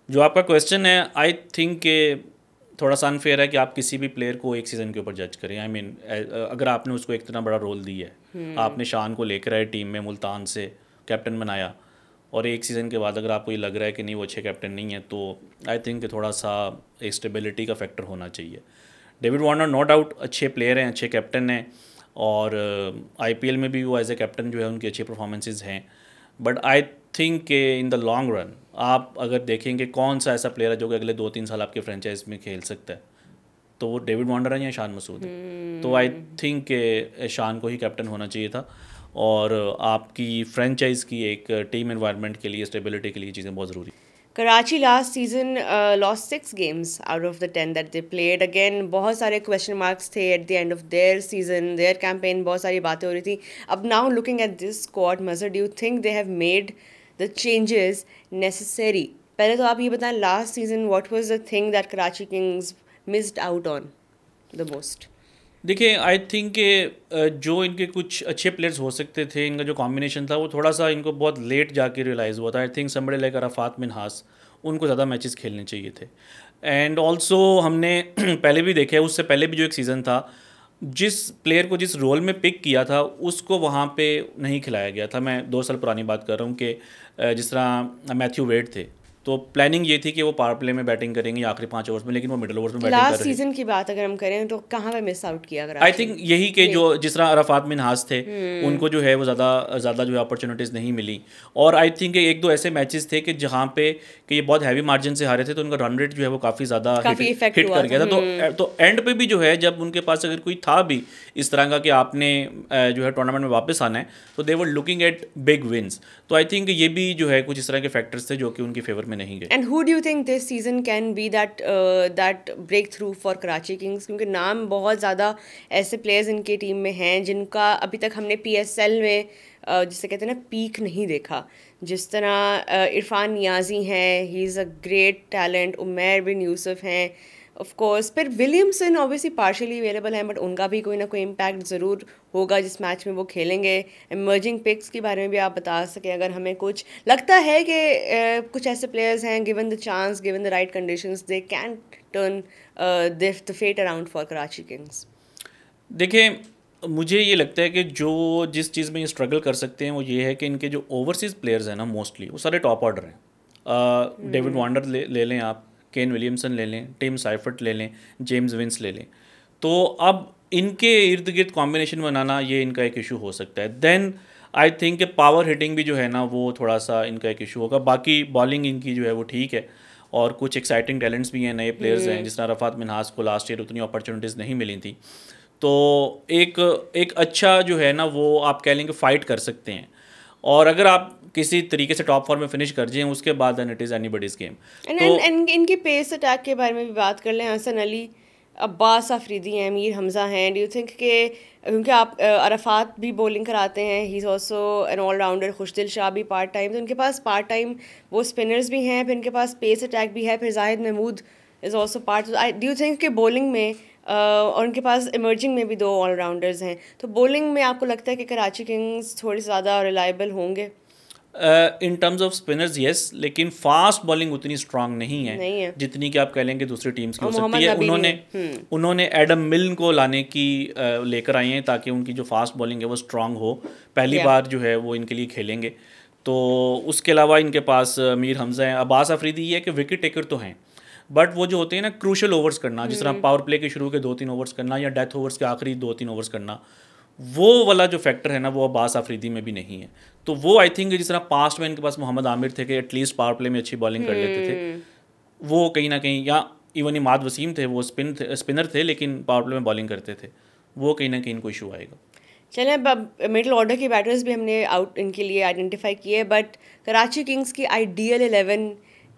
जो आपका क्वेश्चन है, आई थिंक के थोड़ा सा अनफेयर है कि आप किसी भी प्लेयर को एक सीज़न के ऊपर जज करें। आई मीन अगर आपने उसको एक इतना बड़ा रोल दिया है, आपने शान को लेकर आए टीम में, मुल्तान से कैप्टन बनाया, और एक सीज़न के बाद अगर आपको ये लग रहा है कि नहीं वो अच्छे कैप्टन नहीं है, तो आई थिंक थोड़ा सा एक स्टेबिलिटी का फैक्टर होना चाहिए। डेविड वार्नर नो डाउट अच्छे प्लेयर हैं, अच्छे कैप्टन हैं, और IPL में भी वो एज ए कैप्टन जो है उनकी अच्छी परफॉर्मेंसेज हैं, बट आई थिंक के इन द लॉन्ग रन आप अगर देखेंगे कौन सा ऐसा प्लेयर है जो कि अगले 2-3 साल आपके फ्रेंचाइज में खेल सकता है, तो वो डेविड वार्नर है या शान मसूद है। तो आई थिंक के शान को ही कैप्टन होना चाहिए था। और आपकी फ्रेंचाइज की एक टीम एनवायरनमेंट के लिए, स्टेबिलिटी के लिए चीज़ें बहुत ज़रूरी। Karachi last season lost 6 games out of the 10 that they played. Again बहुत सारे क्वेश्चन मार्क्स थे at the end of their season, their campaign, बहुत सारी बातें हो रही थी। अब now looking at this squad, Mazhar, do you think they have made the changes necessary? पहले तो आप ये बताएं, last season what was the thing that Karachi Kings missed out on the most? देखिए, आई थिंक जो इनके कुछ अच्छे प्लेयर्स हो सकते थे, इनका जो कॉम्बिनेशन था वो थोड़ा सा इनको बहुत लेट जाके रियलाइज़ हुआ था। I think somebody like Arafat Minhas, उनको ज़्यादा मैचेस खेलने चाहिए थे। एंड ऑल्सो हमने पहले भी देखा है, उससे पहले भी जो एक सीज़न था, जिस प्लेयर को जिस रोल में पिक किया था उसको वहाँ पे नहीं खिलाया गया था। मैं 2 साल पुरानी बात कर रहा हूँ कि जिस तरह मैथ्यू वेड थे, तो प्लानिंग ये थी कि वो पावर प्ले में बैटिंग करेंगे आखिरी 5 ओवर्स में, लेकिन वो मिडल ओवर्स में बैटिंग कर रहे थे। लास्ट सीजन की बात अगर हम करें तो कहाँ पे मिस आउट किया? आई थिंक यही कि जो जिस तरह अराफात मिन्हास थे, उनको जो है वो ज़्यादा जो है अपॉर्चुनिटीज़ नहीं मिली। और आई थिंक 1-2 ऐसे मैचेस थे कि जहाँ पे कि ये बहुत हैवी मार्जिन से हारे थे, तो उनका रन रेट जो है वो काफ़ी ज़्यादा हिट कर गया था। तो एंड पे भी जो है, जब उनके पास अगर कोई था भी इस तरह का कि आपने जो है टूर्नामेंट में वापस आना है, तो they were looking at big wins. तो आई थिंक ये भी जो है कुछ इस तरह के फैक्टर्स थे जो कि उनकी फेवर में नहीं गए। And who do you think this season can be that breakthrough for Karachi Kings? क्योंकि नाम बहुत ज़्यादा ऐसे प्लेयर्स इनकी टीम में हैं जिनका अभी तक हमने PSL में जिसे कहते हैं ना पीक नहीं देखा। जिस तरह इरफान नियाजी हैं, he is a great talent. Umair bin Yousuf हैं ऑफ कोर्स, फिर विलियमसन ऑब्वियसली पार्शियली अवेलेबल हैं, बट उनका भी कोई ना कोई इम्पैक्ट ज़रूर होगा जिस मैच में वो खेलेंगे। इमर्जिंग पिक्स के बारे में भी आप बता सकें अगर हमें कुछ लगता है कि कुछ ऐसे प्लेयर्स हैं, given the chance, given the right conditions, they can turn the fate around for Karachi Kings. देखिए, मुझे ये लगता है कि जो जिस चीज़ में ये स्ट्रगल कर सकते हैं वो ये है कि इनके जो ओवरसीज़ प्लेयर्स हैं ना, मोस्टली वो सारे टॉप ऑर्डर हैं। डेविड वार्नर ले लें आप, केन विलियमसन ले लें, टिम साइफर्ट ले लें, जेम्स विंस ले लें। तो अब इनके इर्द गिर्द कॉम्बिनेशन बनाना ये इनका एक इशू हो सकता है। Then I think power hitting भी जो है ना वो थोड़ा सा इनका एक इशू होगा। बाकी बॉलिंग इनकी जो है वो ठीक है, और कुछ एक्साइटिंग टैलेंट्स भी हैं, नए प्लेयर्स हैं। जिस तरह रफ़ात मिन्हास को लास्ट ईयर उतनी अपॉर्चुनिटीज़ नहीं मिली थी, तो एक अच्छा जो है ना वो आप कह लेंगे फ़ाइट कर सकते हैं। और अगर आप किसी तरीके से टॉप 4 में फिनिश कर जाएं, उसके बाद then it is anybody's game. And इनके पेस अटैक के बारे में भी बात कर लें। हसन अली, अब्बास अफरीदी हैं, मीर हमज़ा हैं। डू यू थिंक के क्योंकि आप अरफात भी बॉलिंग कराते हैं, he is also an all-rounder, Khushdil Shah भी पार्ट टाइम, तो इनके पास पार्ट टाइम वो स्पिनर्स भी हैं, फिर इनके पास पेस अटैक भी है, फिर Zahid Mahmood is also part. Do you think के बॉलिंग में और उनके पास इमर्जिंग में भी 2 ऑलराउंडर्स हैं, तो बॉलिंग में आपको लगता है कि कराची किंग्स थोड़ी ज़्यादा रिलायबल होंगे? इन टर्म्स ऑफ स्पिनर्स येस, लेकिन फास्ट बॉलिंग उतनी स्ट्रांग नहीं है जितनी कि आप कह लेंगे दूसरी टीम्स की हो सकती है। उन्होंने एडम मिल्न को लाने की लेकर आए हैं ताकि उनकी जो फास्ट बॉलिंग है वो स्ट्रांग हो। पहली बार जो है वो इनके लिए खेलेंगे। तो उसके अलावा इनके पास मीर हमज़ा हैं, अब्बास अफरीदी ये है कि विकेट टेकर तो हैं, बट वो जो होते हैं ना क्रूशल ओवर्स करना, जिस तरह पावर प्ले के शुरू के 2-3 ओवर्स करना या डेथ ओवर्स के आखिरी 2-3 ओवर्स करना, वो वाला जो फैक्टर है ना वो अब्बास अफरीदी में भी नहीं है। तो वो आई थिंक जिस तरह पास्ट में इनके पास मोहम्मद आमिर थे कि एटलीस्ट पावर प्ले में अच्छी बॉलिंग कर लेते थे, वो कहीं ना कहीं, या इवन इमाद वसीम थे, वो स्पिनर थे लेकिन पावर प्ले में बॉलिंग करते थे, वो कहीं ना कहीं इनको इशू आएगा। चलें, अब मिडिल ऑर्डर के बैटर्स भी हमने आउट इनके लिए आइडेंटिफाई किए, बट कराची किंग्स की आइडियल 11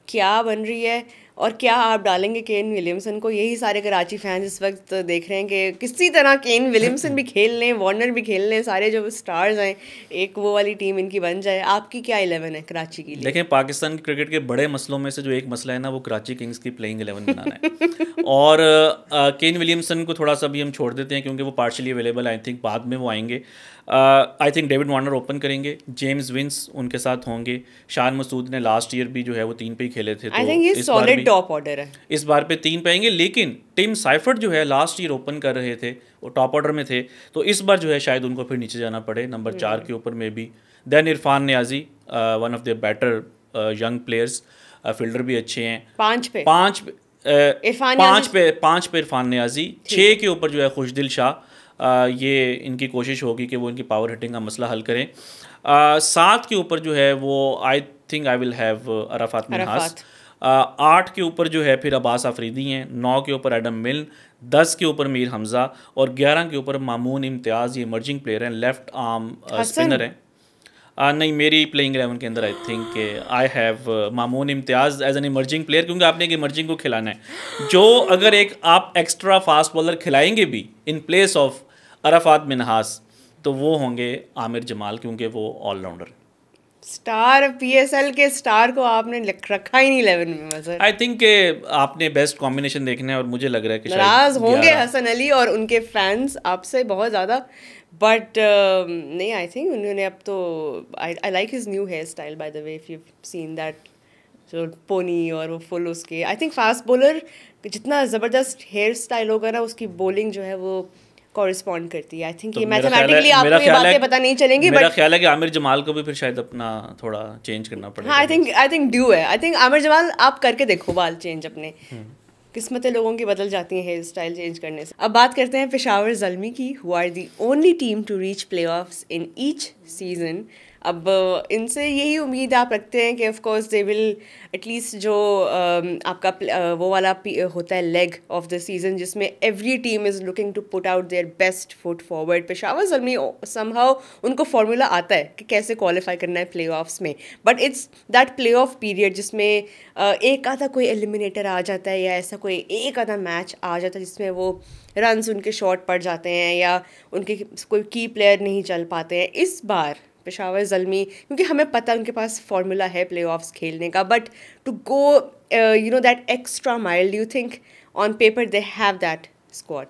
क्या बन रही है और क्या आप डालेंगे केन विलियमसन को? यही सारे कराची फैंस इस वक्त देख रहे हैं कि किसी तरह केन विलियमसन भी खेल लें, वार्नर भी खेल लें, सारे जो स्टार्स हैं, एक वो वाली टीम इनकी बन जाए। आपकी क्या 11 है कराची की लिए? देखें, पाकिस्तान क्रिकेट के बड़े मसलों में से जो एक मसला है ना वो कराची किंग्स की प्लेइंग 11 बनाना है। और केन विलियमसन को थोड़ा सा भी हम छोड़ देते हैं क्योंकि वो पार्शली अवेलेबल, आई थिंक बाद में वो आएंगे। I think David Warner open करेंगे, जेम्स विंस उनके साथ होंगे। शान मसूद ने लास्ट ईयर भी जो है वो 3 पे ही खेले थे, आई थिंक ये सॉलिड टॉप ऑर्डर है। इस बार पे 3 पे आएंगे, लेकिन टिम साइफर्ट जो है लास्ट ईयर ओपन कर रहे थे, वो टॉप ऑर्डर में थे, तो इस बार जो है शायद उनको फिर नीचे जाना पड़े नंबर 4 के ऊपर में भी। Then Irfan Niazi, one of the better young players, fielder भी अच्छे हैं। 5 पे इरफान नियाजी, 6 के ऊपर जो है खुशदिल शाह। ये इनकी कोशिश होगी कि वो इनकी पावर हिटिंग का मसला हल करें। 7 के ऊपर जो है वो I think I will have Arafat Minhas. 8 के ऊपर जो है फिर अब्बास अफरीदी हैं, 9 के ऊपर एडम मिल्न, 10 के ऊपर मीर हमज़ा और 11 के ऊपर मामून इम्तियाज़, ये इमर्जिंग प्लेयर हैं, लेफ्ट आर्म स्पिनर हैं। नहीं, मेरी प्लेइंग 11 के अंदर I think I have Mamoon Imtiaz as an emerging player, क्योंकि आपने एक इमर्जिंग को खिलाना है। जो अगर एक आप एक्स्ट्रा फास्ट बॉलर खिलाएंगे भी in place of Arfat Minhas, तो वो होंगे आमिर जमाल, क्योंकि वो ऑलराउंडर। स्टार पीएसएल के स्टार को आपने रखा ही नहीं 11 में मजर। आई थिंक आपने बेस्ट कॉम्बिनेशन देखना है, और मुझे लग रहा है कि नाराज होंगे हसन अली और उनके फैंस आपसे बहुत ज़्यादा, बट नहीं, आई थिंक उन्होंने अब तो I like his new hairstyle by the way, if you seen that जो पोनी और वो फुल उसके, आई थिंक फास्ट बॉलर जितना ज़बरदस्त हेयर स्टाइल होगा ना, उसकी बॉलिंग जो है वो कॉरिस्पॉन्ड करती है। आई थिंक ये मैथमेटिकली आपको ये बातें पता नहीं चलेंगी, मेरा ख्याल है कि आमिर जमाल को भी फिर शायद अपना थोड़ा चेंज करना पड़ेगा। हाँ, आई थिंक ड्यू है। आई थिंक आमिर जमाल आप करके देखो बाल चेंज अपने, किस्मतें लोगों की बदल जाती हैं हेयर स्टाइल चेंज करने से। अब बात करते हैं पेशावर ज़ल्मी की, who are the only team to reach playoffs in each season. अब इनसे यही उम्मीद आप रखते हैं कि of course they will at least जो आपका वो वाला होता है लेग ऑफ द सीज़न जिसमें every team is looking to put out their best foot forward. Peshawar Zalmi somehow उनको फॉर्मूला आता है कि कैसे क्वालिफाई करना है प्लेऑफ्स में, but it's that playoff period जिसमें एक आधा कोई एलिमिनेटर आ जाता है या ऐसा कोई एक आधा मैच आ जाता है जिसमें वो रन्स उनके शॉर्ट पड़ जाते हैं या उनके कोई की प्लेयर नहीं चल पाते हैं। इस बार पेशावर ज़ल्मी, क्योंकि हमें पता है उनके पास फार्मूला है प्लेऑफ्स खेलने का, but to go you know that extra mile, do you think on paper they have that squad?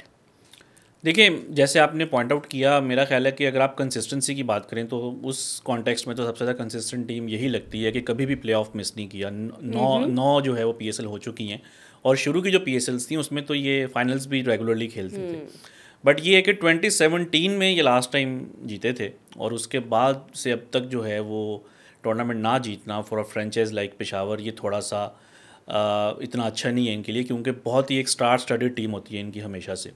देखिए, जैसे आपने पॉइंट आउट किया, मेरा ख्याल है कि अगर आप कंसिस्टेंसी की बात करें तो उस कॉन्टेक्स्ट में तो सबसे ज़्यादा कंसिस्टेंट टीम यही लगती है कि कभी भी प्लेऑफ मिस नहीं किया। नौ जो है वो पीएसएल हो चुकी हैं, और शुरू की जो पीएसएल्स थी उसमें तो ये फाइनल्स भी रेगुलरली खेलते थे। बट ये है कि 2017 में ये लास्ट टाइम जीते थे, और उसके बाद से अब तक जो है वो टूर्नामेंट ना जीतना for a franchise like Peshawar, ये थोड़ा सा इतना अच्छा नहीं है इनके लिए, क्योंकि बहुत ही एक स्टार स्टडीड टीम होती है इनकी हमेशा से।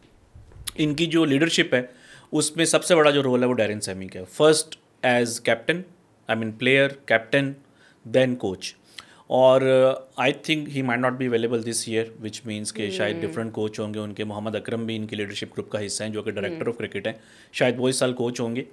इनकी जो लीडरशिप है उसमें सबसे बड़ा जो रोल है वो डैरेन सैमी का है, first as captain, I mean player captain, then coach. और I think he might not be available this year, which means के शायद डिफरेंट कोच होंगे उनके। मोहम्मद अकरम भी इनकी लीडरशिप ग्रुप का हिस्सा हैं, जो कि डायरेक्टर ऑफ क्रिकेट हैं, शायद वो इस साल कोच होंगे।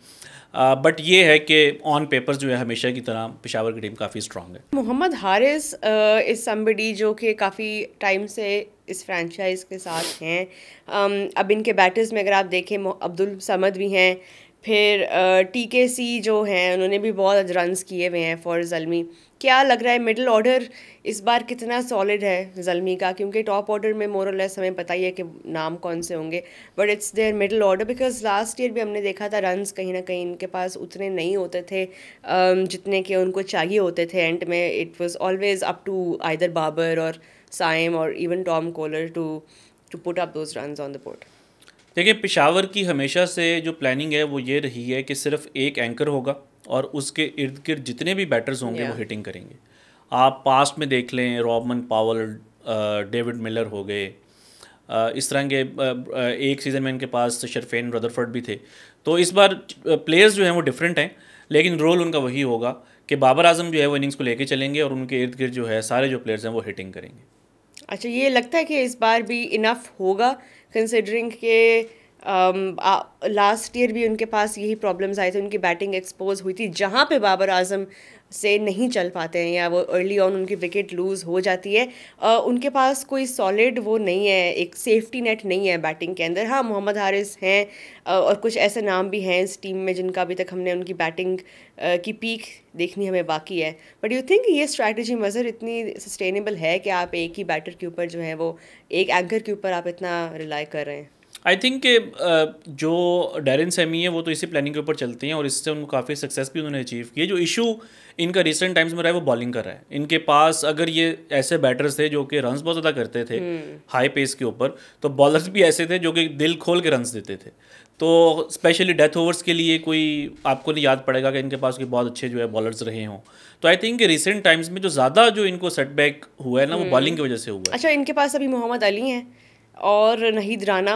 बट ये है कि ऑन पेपर्स जो है हमेशा की तरह पेशावर की टीम काफ़ी स्ट्रांग है। मोहम्मद हारिस इज़ समबडी जो कि काफ़ी टाइम से इस फ्रेंचाइज के साथ हैं। अब इनके बैटर्स में अगर आप देखें, अब्दुल समद भी हैं, फिर टीकेसी जो हैं उन्होंने भी बहुत रन्स किए हुए हैं फॉर ज़ल्मी। क्या लग रहा है मिडिल ऑर्डर इस बार कितना सॉलिड है ज़ल्मी का? क्योंकि टॉप ऑर्डर में मोर और लेस हमें पता ही है कि नाम कौन से होंगे, but it's their middle order, because last year भी हमने देखा था रन्स कहीं ना कहीं इनके पास उतने नहीं होते थे जितने कि उनको चाहिए होते थे एंड में। It was always up to either Babar और साइम और even Tom Kohler to put up those runs on the board. देखिए, पेशावर की हमेशा से जो प्लानिंग है वो ये रही है कि सिर्फ एक एंकर होगा और उसके इर्द गिर्द जितने भी बैटर्स होंगे वो हिटिंग करेंगे। आप पास्ट में देख लें, रॉबमन पावल, डेविड मिलर हो गए, इस तरह के एक सीज़न में इनके पास शरफेन रदरफर्ड भी थे। तो इस बार प्लेयर्स जो हैं वो डिफरेंट हैं, लेकिन रोल उनका वही होगा कि बाबर आजम जो है वो इनिंग्स को लेके चलेंगे और उनके इर्द गिर्द जो है सारे जो प्लेयर्स हैं वो हिटिंग करेंगे। अच्छा, ये लगता है कि इस बार भी इनफ होगा कंसिडरिंग के लास्ट ईयर भी उनके पास यही प्रॉब्लम्स आए थे, उनकी बैटिंग एक्सपोज हुई थी जहाँ पे बाबर आजम से नहीं चल पाते हैं या वो अर्ली ऑन उनकी विकेट लूज़ हो जाती है। उनके पास कोई सॉलिड वो नहीं है, एक सेफ्टी नेट नहीं है बैटिंग के अंदर। हाँ, मोहम्मद हारिस हैं और कुछ ऐसे नाम भी हैं इस टीम में जिनका अभी तक हमने उनकी बैटिंग की पीक देखनी हमें बाकी है। बट यू थिंक ये स्ट्रैटेजी मज़र इतनी सस्टेनेबल है कि आप एक ही बैटर के ऊपर जो है वो एक एंकर के ऊपर आप इतना रिलाई कर रहे हैं? आई थिंक कि जो डैरेन सैमी है वो तो इसी प्लानिंग के ऊपर चलते हैं और इससे उनको काफ़ी सक्सेस भी उन्होंने अचीव की है। जो इशू इनका रिसेंट टाइम्स में रहा है वो बॉलिंग कर रहा है। इनके पास अगर ये ऐसे बैटर्स थे जो कि रन्स बहुत ज़्यादा करते थे हाई पेस के ऊपर, तो बॉलर्स भी ऐसे थे जो कि दिल खोल के रन्स देते थे। तो स्पेशली डेथ ओवर्स के लिए कोई आपको नहीं याद पड़ेगा कि इनके पास कोई बहुत अच्छे जो है बॉलर्स रहे हों। तो आई थिंक रिसेंट टाइम्स में जो ज़्यादा जो इनको सेटबैक हुआ है ना वो बॉलिंग की वजह से हुआ है। अच्छा, इनके पास अभी मोहम्मद अली हैं और नहीद राना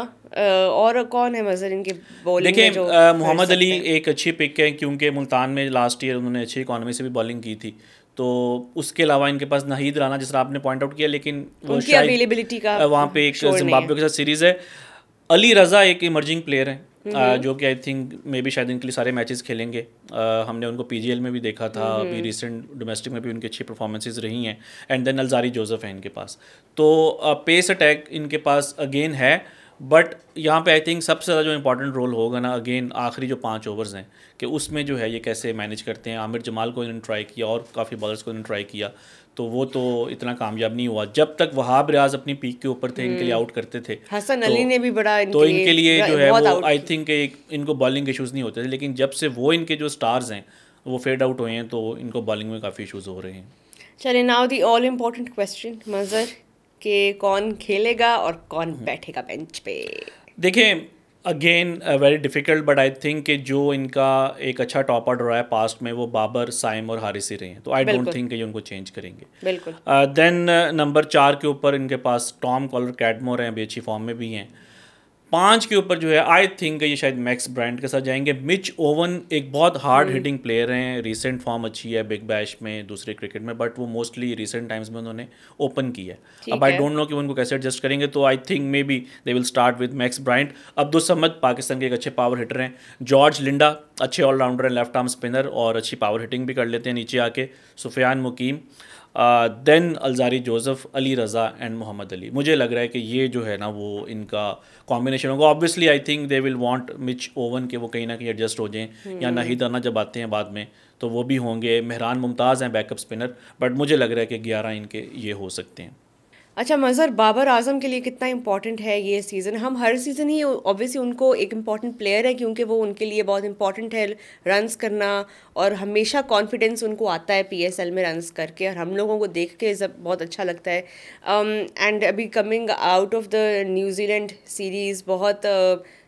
और कौन है मज़र इनके बॉलिंग में? देखिए, मोहम्मद अली एक अच्छी पिक है क्योंकि मुल्तान में लास्ट ईयर उन्होंने अच्छी इकॉनमी से भी बॉलिंग की थी, तो उसके अलावा इनके पास नाहीद राना, जिस तरह आपने पॉइंट आउट किया, लेकिन उनकी अवेलेबिलिटी का वहाँ पे एक जिम्बाब्वे के साथ सीरीज़ है। अली रज़ा एक इमर्जिंग प्लेयर है, जो कि आई थिंक मे बी शायद इनके लिए सारे मैचेस खेलेंगे। हमने उनको पीजीएल में भी देखा था, अभी रिसेंट डोमेस्टिक में भी उनकी अच्छी परफॉर्मेंसेज रही हैं। एंड देन अलजारी जोसेफ है इनके पास। तो पेस अटैक इनके पास अगेन है, बट यहाँ पे आई थिंक सबसे ज़्यादा जो इंपॉर्टेंट रोल होगा ना, अगेन आखिरी जो 5 ओवर्स हैं, कि उसमें जो है ये कैसे मैनेज करते हैं। आमिर जमाल को इन्होंने ट्राई किया और काफ़ी बॉलर्स को इन्होंने ट्राई किया, तो वो तो इतना कामयाब नहीं हुआ। जब तक वहाब रियाज अपनी पीक के ऊपर थे, इनके लिए आउट करते थे, हसन अली ने भी बड़ा तो इनके लिए जो है वो आई थिंक एक इनको बॉलिंग इशूज़ नहीं होते थे, लेकिन जब से वो इनके जो स्टार्स हैं वो फेड आउट हुए हैं, तो इनको बॉलिंग में काफ़ी इशूज़ हो रहे हैं। चलिए, now the all important question Mazhar, के कौन खेलेगा और कौन बैठेगा बेंच पे? देखें, again very difficult, but I think कि जो इनका एक अच्छा टॉप ऑर्डर रहा है पास्ट में, वो बाबर, साइम और हारिस ही रहे हैं, तो आई डोंट थिंक कि ये उनको चेंज करेंगे। बिल्कुल। देन नंबर 4 के ऊपर इनके पास टॉम कॉलर कैटमोर हैं, अभी अच्छी फॉर्म में भी हैं। 5 के ऊपर जो है आई थिंक ये शायद मैक्स ब्रायंट के साथ जाएंगे। मिच ओवन एक बहुत हार्ड हिटिंग प्लेयर हैं, रिसेंट फॉर्म अच्छी है बिग बैश में, दूसरे क्रिकेट में, बट वो मोस्टली रिसेंट टाइम्स में उन्होंने ओपन की है। अब आई डोंट नो कि वो उनको कैसे एडजस्ट करेंगे, तो I think may be they will start with max Bryant. Abdul Samad Pakistan के एक अच्छे पावर हिटर हैं। जॉर्ज लिंडा अच्छे ऑलराउंडर हैं, लेफ्ट आर्म स्पिनर और अच्छी पावर हिटिंग भी कर लेते हैं नीचे आके। Sufiyan Muqeem, then Alzarri Joseph, Ali Raza and Mohammad Ali. मुझे लग रहा है कि ये जो है ना वो इनका कॉम्बिनेशन होगा। Obviously I think they will want Mitch oven के वो कहीं ना कहीं एडजस्ट हो जाएं, या नाहिद राना जब आते हैं बाद में तो वो भी होंगे। मेहरान मुमताज़ हैं बैकअप स्पिनर, बट मुझे लग रहा है कि 11 इनके ये हो सकते हैं। अच्छा मज़हर, बाबर आजम के लिए कितना इंपॉर्टेंट है ये सीज़न? हम हर सीज़न ही ऑब्वियसली उनको एक इम्पॉर्टेंट प्लेयर है, क्योंकि वो उनके लिए बहुत इंपॉर्टेंट है रन्स करना, और हमेशा कॉन्फिडेंस उनको आता है पीएसएल में रन्स करके, और हम लोगों को देख के बहुत अच्छा लगता है। एंड अभी coming out of the New Zealand series बहुत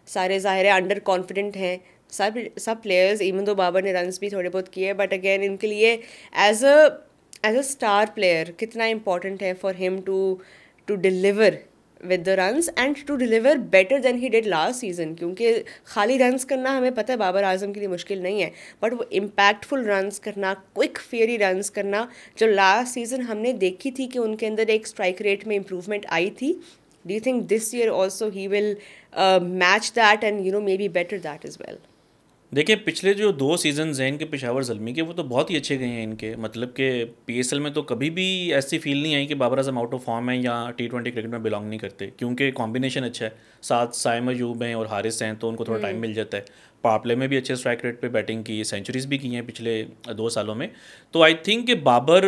सारे ज़ाहिर है अंडर कॉन्फिडेंट हैं सब प्लेयर्स, इवन दो बाबर ने रन्स भी थोड़े बहुत किए, बट अगेन इनके लिए एज अ स्टार प्लेयर कितना इम्पॉर्टेंट है for him to deliver with the runs and to deliver better than he did last season, क्योंकि खाली रन्स करना हमें पता है बाबर आजम के लिए मुश्किल नहीं है, बट वो इम्पैक्टफुल रन्स करना, क्विक फेयरी रन्स करना, जो लास्ट सीजन हमने देखी थी कि उनके अंदर एक स्ट्राइक रेट में इम्प्रूवमेंट आई थी। Do you think this year also he will match that and may be better that is well? देखिए, पिछले जो 2 सीजन्स हैं इनके पेशावर ज़ल्मी के, वो तो बहुत ही अच्छे गए हैं इनके। मतलब कि पीएसएल में तो कभी भी ऐसी फील नहीं आई कि Babar Azam out of form है या टी20 क्रिकेट में बिलोंग नहीं करते, क्योंकि कॉम्बिनेशन अच्छा है। साथ साइम अयूब हैं और हारिस हैं, तो उनको थोड़ा टाइम मिल जाता है। पावर प्ले में भी अच्छे स्ट्राइक रेट पे बैटिंग की, सेंचुरीज भी की हैं पिछले 2 सालों में। तो आई थिंक कि बाबर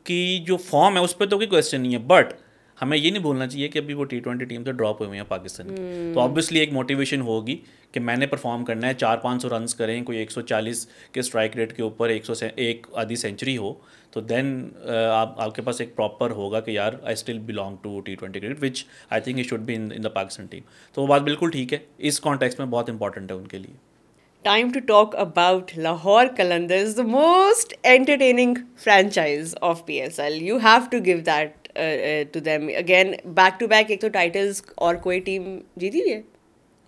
की जो फॉर्म है उस पर तो कोई क्वेश्चन नहीं है, बट हमें ये नहीं भूलना चाहिए कि अभी वो टी20 टीम से ड्रॉप हुए हैं पाकिस्तान की, तो ऑब्वियसली एक मोटिवेशन होगी कि मैंने परफॉर्म करना है, 400-500 रन्स करें, कोई 140 के स्ट्राइक रेट के ऊपर 101 आधी सेंचुरी हो, तो देन आपके पास एक प्रॉपर होगा कि यार आई स्टिल बिलोंग टू टी20 cricket, which I think it should be in the Pakistan team. तो वो बात बिल्कुल ठीक है, इस कॉन्टेक्स्ट में बहुत इंपॉर्टेंट है उनके लिए। Time to talk about Lahore Qalandars, the most entertaining franchise of PSL. You have to give that to them. Again, back to back, एक तो titles और कोई टीम जीती हुई है?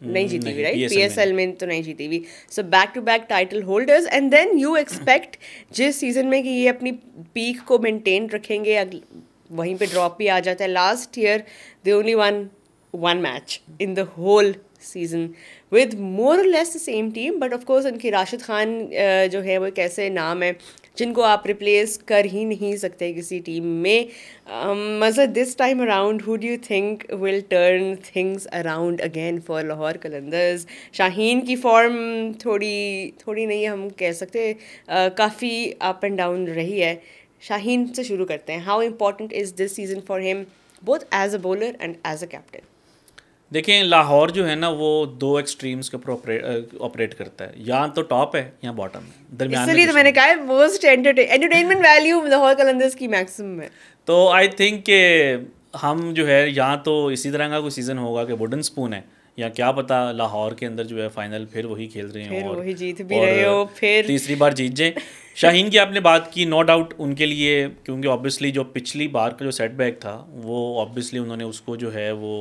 नहीं जीती हुई, राइट? PSL में तो नहीं जीती हुई। So back to back title holders, and then you expect जिस सीजन में कि ये अपनी पीक को मेंटेन रखेंगे, वहीं पे ड्रॉप भी आ जाता है। Last year they only won one match in the whole season with more or less the same team, but of course उनकी राशिद खान जो है वो एक ऐसे नाम है जिनको आप रिप्लेस कर ही नहीं सकते किसी टीम में। Mazhar, this time around who do you think will turn things around again for Lahore Qalandars? Shaheen की फॉर्म थोड़ी नहीं हम कह सकते, काफ़ी अप एंड डाउन रही है। शाहीन से शुरू करते हैं। How important is this season for him both as a bowler and as a captain? देखें, लाहौर जो है ना वो 2 एक्सट्रीम्स के ऊपर ऑपरेट करता है, या तो टॉप है या बॉटम है, दरमियान में। इसलिए तो मैंने कहा है most entertainment value Lahore Qalandars की मैक्सिमम है। तो आई थिंक कि हम जो है यहाँ तो इसी तरह का कोई सीज़न होगा कि वुडन स्पून है, या क्या पता लाहौर के अंदर जो है फाइनल फिर वही खेल रहे हैं और वही जीत भी रहे हो, फिर तीसरी बार जीत जाए। शाहीन की आपने बात की, नो डाउट उनके लिए, क्योंकि ऑब्वियसली जो पिछली बार का जो सेटबैक था वो ऑब्वियसली उन्होंने उसको जो है वो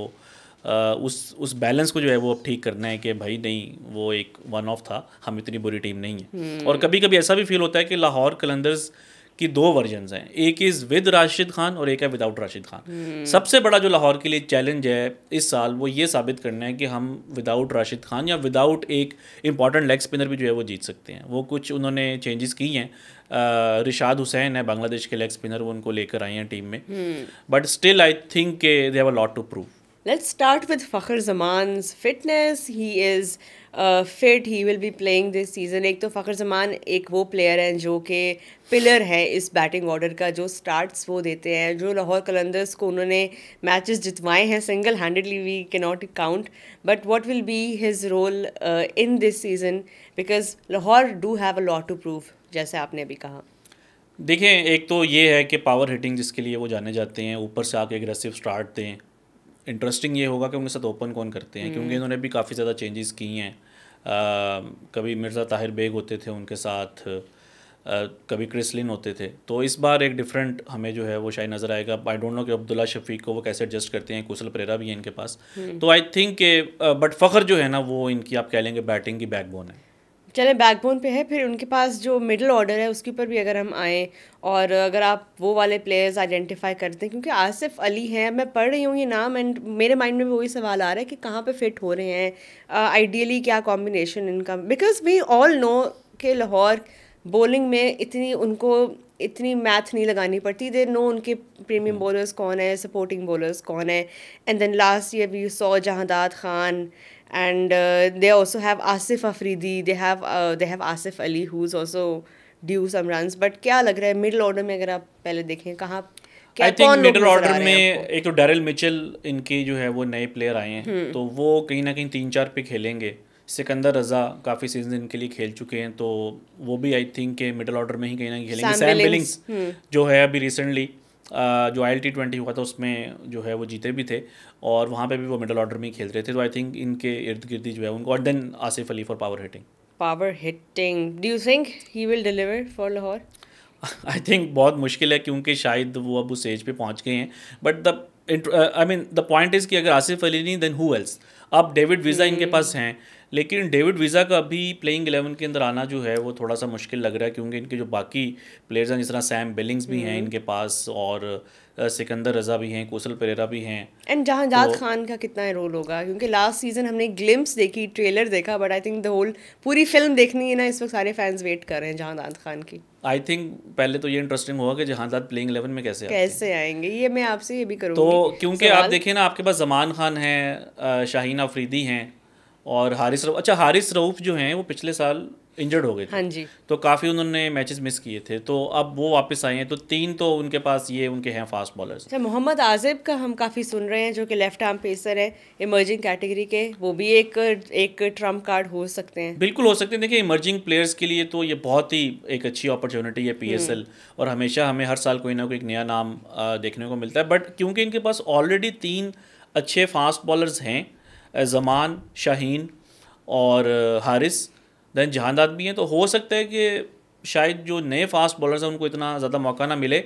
उस बैलेंस को जो है वो अब ठीक करना है कि भाई नहीं, वो एक वन ऑफ था, हम इतनी बुरी टीम नहीं है। और कभी कभी ऐसा भी फील होता है कि लाहौर कलंदर्स कि 2 वर्जन्स हैं, एक इज़ विद राशिद खान और एक है विदाउट राशिद खान। सबसे बड़ा जो लाहौर के लिए चैलेंज है इस साल वो ये साबित करना है कि हम विदाउट राशिद खान या विदाउट एक इंपॉर्टेंट लेग स्पिनर भी जो है वो जीत सकते हैं। वो कुछ उन्होंने चेंजेस की हैं। रिशाद हुसैन है बांग्लादेश के लेग स्पिनर, वो उनको लेकर आए हैं टीम में, but still I think they have a lot to prove. Let's start with Fakhar Zaman's fitness. He is fit. He will be playing this season. एक तो फ़खर ज़मान एक वो प्लेयर हैं जो कि पिलर है इस बैटिंग ऑर्डर का, जो स्टार्ट्स वो देते हैं, जो लाहौर कलंदर्स को उन्होंने मैचेस जितवाए हैं single handedly, we can not count, but what will be his role in this season, because Lahore do have a lot to prove, जैसे आपने अभी कहा। देखें, एक तो ये है कि पावर हिटिंग जिसके लिए वो जाने जाते हैं, ऊपर से आके एग्रेसिव स्टार्ट दें। इंटरेस्टिंग ये होगा कि उनके साथ ओपन कौन करते हैं, क्योंकि इन्होंने भी काफ़ी ज़्यादा चेंजेस किए हैं। कभी मिर्ज़ा ताहिर बेग होते थे उनके साथ, कभी क्रिसलिन होते थे, तो इस बार एक डिफरेंट हमें जो है वो शायद नज़र आएगा। आई डोंट नो कि अब्दुल्ला शफीक को वो कैसे एडजस्ट करते हैं, कुशल परेरा भी है इनके पास, तो आई थिंक के बट फ़खर जो है ना वो इनकी आप कह लेंगे बैटिंग की बैकबोन है। चले बैकबोन पे है, फिर उनके पास जो मिडिल ऑर्डर है उसके ऊपर भी अगर हम आएँ और अगर आप वो वाले प्लेयर्स आइडेंटिफाई करते हैं, क्योंकि आसिफ अली हैं, मैं पढ़ रही हूँ ये नाम एंड मेरे माइंड में भी वही सवाल आ रहा है कि कहाँ पे फिट हो रहे हैं, आइडियली क्या कॉम्बिनेशन इनका, बिकॉज वी ऑल नो कि लाहौर बॉलिंग में इतनी मैथ नहीं लगानी पड़ती, दे नो उनके प्रीमियम बॉलर्स कौन है, सपोर्टिंग बॉलर्स कौन है, and then last year we saw Jahandad Khan, and they also have Asif Afridi, they have Asif Ali who's also due some runs, but क्या लग रहा है मिडिल ऑर्डर में अगर आप पहले देखें कहाँ क्या, आई थिंक मिडिल ऑर्डर में एक तो डैरिल मिचेल इनके जो है वो नए प्लेयर आए हैं, तो वो कहीं ना कहीं 3-4 पे खेलेंगे। सिकंदर रज़ा काफ़ी सीजन इनके लिए खेल चुके हैं, तो वो भी आई थिंक के मिडिल ऑर्डर में ही कहीं ना कहीं खेलेंगे। सैम बिलिंग्स जो है अभी रिसेंटली जो ILT20 हुआ था उसमें जो है वो जीते भी थे, और वहाँ पे भी वो मिडिल ऑर्डर में ही खेल रहे थे, तो आई थिंक इनके इर्द गिर्द जो है उनको, और then Asif Ali for power hitting. Do you think he will deliver for Lahore? I think बहुत मुश्किल है, क्योंकि शायद वो अब उस एज पे पहुँच गए हैं, बट द पॉइंट इज़ कि अगर आसिफ अली नहीं देन हु एल्स। अब डेविड वीज़ा इनके पास हैं, लेकिन डेविड वीज़ा का अभी प्लेइंग 11 के अंदर आना जो है वो थोड़ा सा मुश्किल लग रहा है, क्योंकि इनके जो बाकी प्लेयर्स हैं, जिस तरह सैम बिलिंग्स भी हैं इनके पास, और सिकंदर रज़ा भी हैं, कुशल परेरा भी हैं, एंड जहादाद खान का कितना रोल होगा, क्योंकि लास्ट सीजन हमने ग्लिम्स देखी, ट्रेलर देखा, but I think the whole पूरी फिल्म देखनी है ना, इस वक्त सारे फैंस वेट कर रहे हैं जहादाद खान की। आई थिंक पहले तो ये इंटरेस्टिंग होगा कि जहादाद प्लेइंग 11 में कैसे आएंगे, ये मैं आपसे ये भी करूँगी। तो क्योंकि आप देखें ना, आपके पास जमान खान हैं, शाहीन अफरीदी हैं, और हारिस रऊफ। अच्छा, हारिस रऊफ जो हैं वो पिछले साल इंजर्ड हो गए थे, हाँ जी, तो काफ़ी उन्होंने मैचेस मिस किए थे, तो अब वो वापस आए हैं, तो 3 तो उनके पास ये उनके हैं फास्ट बॉलर्स। अच्छा, मोहम्मद आजिब का हम काफ़ी सुन रहे हैं, जो कि लेफ्ट आर्म पेसर है इमर्जिंग कैटेगरी के, वो भी एक ट्रम्प कार्ड हो सकते हैं। बिल्कुल हो सकते हैं। देखिए, इमर्जिंग प्लेयर्स के लिए तो ये बहुत ही एक अच्छी अपॉर्चुनिटी है PSL, और हमेशा हमें हर साल कोई ना कोई एक नया नाम देखने को मिलता है, बट क्योंकि इनके पास ऑलरेडी 3 अच्छे फास्ट बॉलर्स हैं, जमान, शाहीन और हारिस, देन जहादाद भी हैं, तो हो सकता है कि शायद जो नए फास्ट बॉलर्स हैं उनको इतना ज़्यादा मौका ना मिले,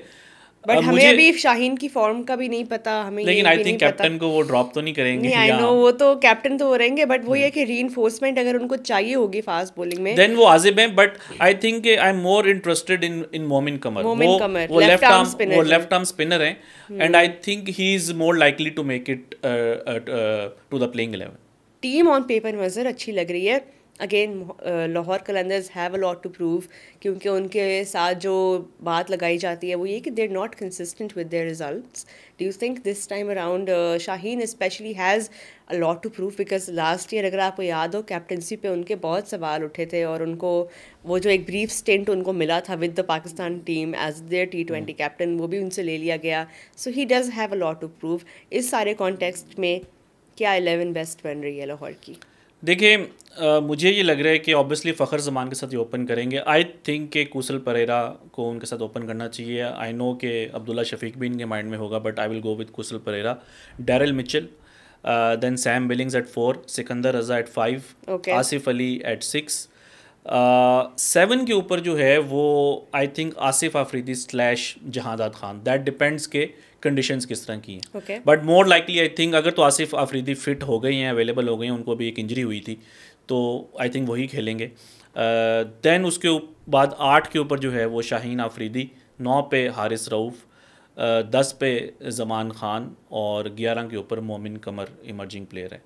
बट हमें अभी शाहीन की फॉर्म का भी नहीं पता, हमें लेकिन आई थिंक कैप्टन को वो ड्रॉप तो नहीं करेंगे। आई नो वो तो कैप्टन तो हो रहेंगे, बट वो ये कि रीइंफोर्समेंट अगर उनको चाहिए होगी फास्ट बॉलिंग में, देन वो आजिब हैं, but I think I am more interested in Momin Qamar. वो लेफ्ट आर्म स्पिनर हैं, and I think he is more likely to make it to the playing 11। Team on paper नज़र अच्छी लग रही है। Again Lahore Qalandars have a lot to prove, क्योंकि उनके साथ जो बात लगाई जाती है वो ये कि they are not consistent with their results. Do you think this time around Shaheen specially has a lot to prove, because last year अगर आपको याद हो कैप्टनसी पे उनके बहुत सवाल उठे थे, और उनको वो जो एक ब्रीफ स्टेंट उनको मिला था with the Pakistan team as their T20 captain, वो भी उनसे ले लिया गया। So he does have a lot to prove. इस सारे कॉन्टेक्स्ट में क्या 11 बेस्ट बन रही है लाहौर की? देखिए, मुझे ये लग रहा है कि ऑब्वियसली फ़खर ज़मान के साथ ये ओपन करेंगे। आई थिंक कि कुशल परेरा को उनके साथ ओपन करना चाहिए। आई नो कि अब्दुल्ला शफीक भी इनके माइंड में होगा, but I will go with Kusal Perera. Daryl Mitchell, then Sam Billings at 4, Sikandar Raza at 5, Asif Ali at 6, 7 के ऊपर जो है वो I think Asif Afridi / Jahandad Khan, that depends के कंडीशंस किस तरह की हैं, but more likely I think अगर तो आसिफ आफरीदी फिट हो गई हैं, अवेलेबल हो गई हैं, उनको भी एक इंजरी हुई थी, तो आई थिंक वही खेलेंगे। देन उसके बाद 8 के ऊपर जो है वो शाहीन आफरीदी, 9 पे हारिस रऊफ़, 10 पे ज़मान खान और 11 के ऊपर मोमिन कमर इमर्जिंग प्लेयर है।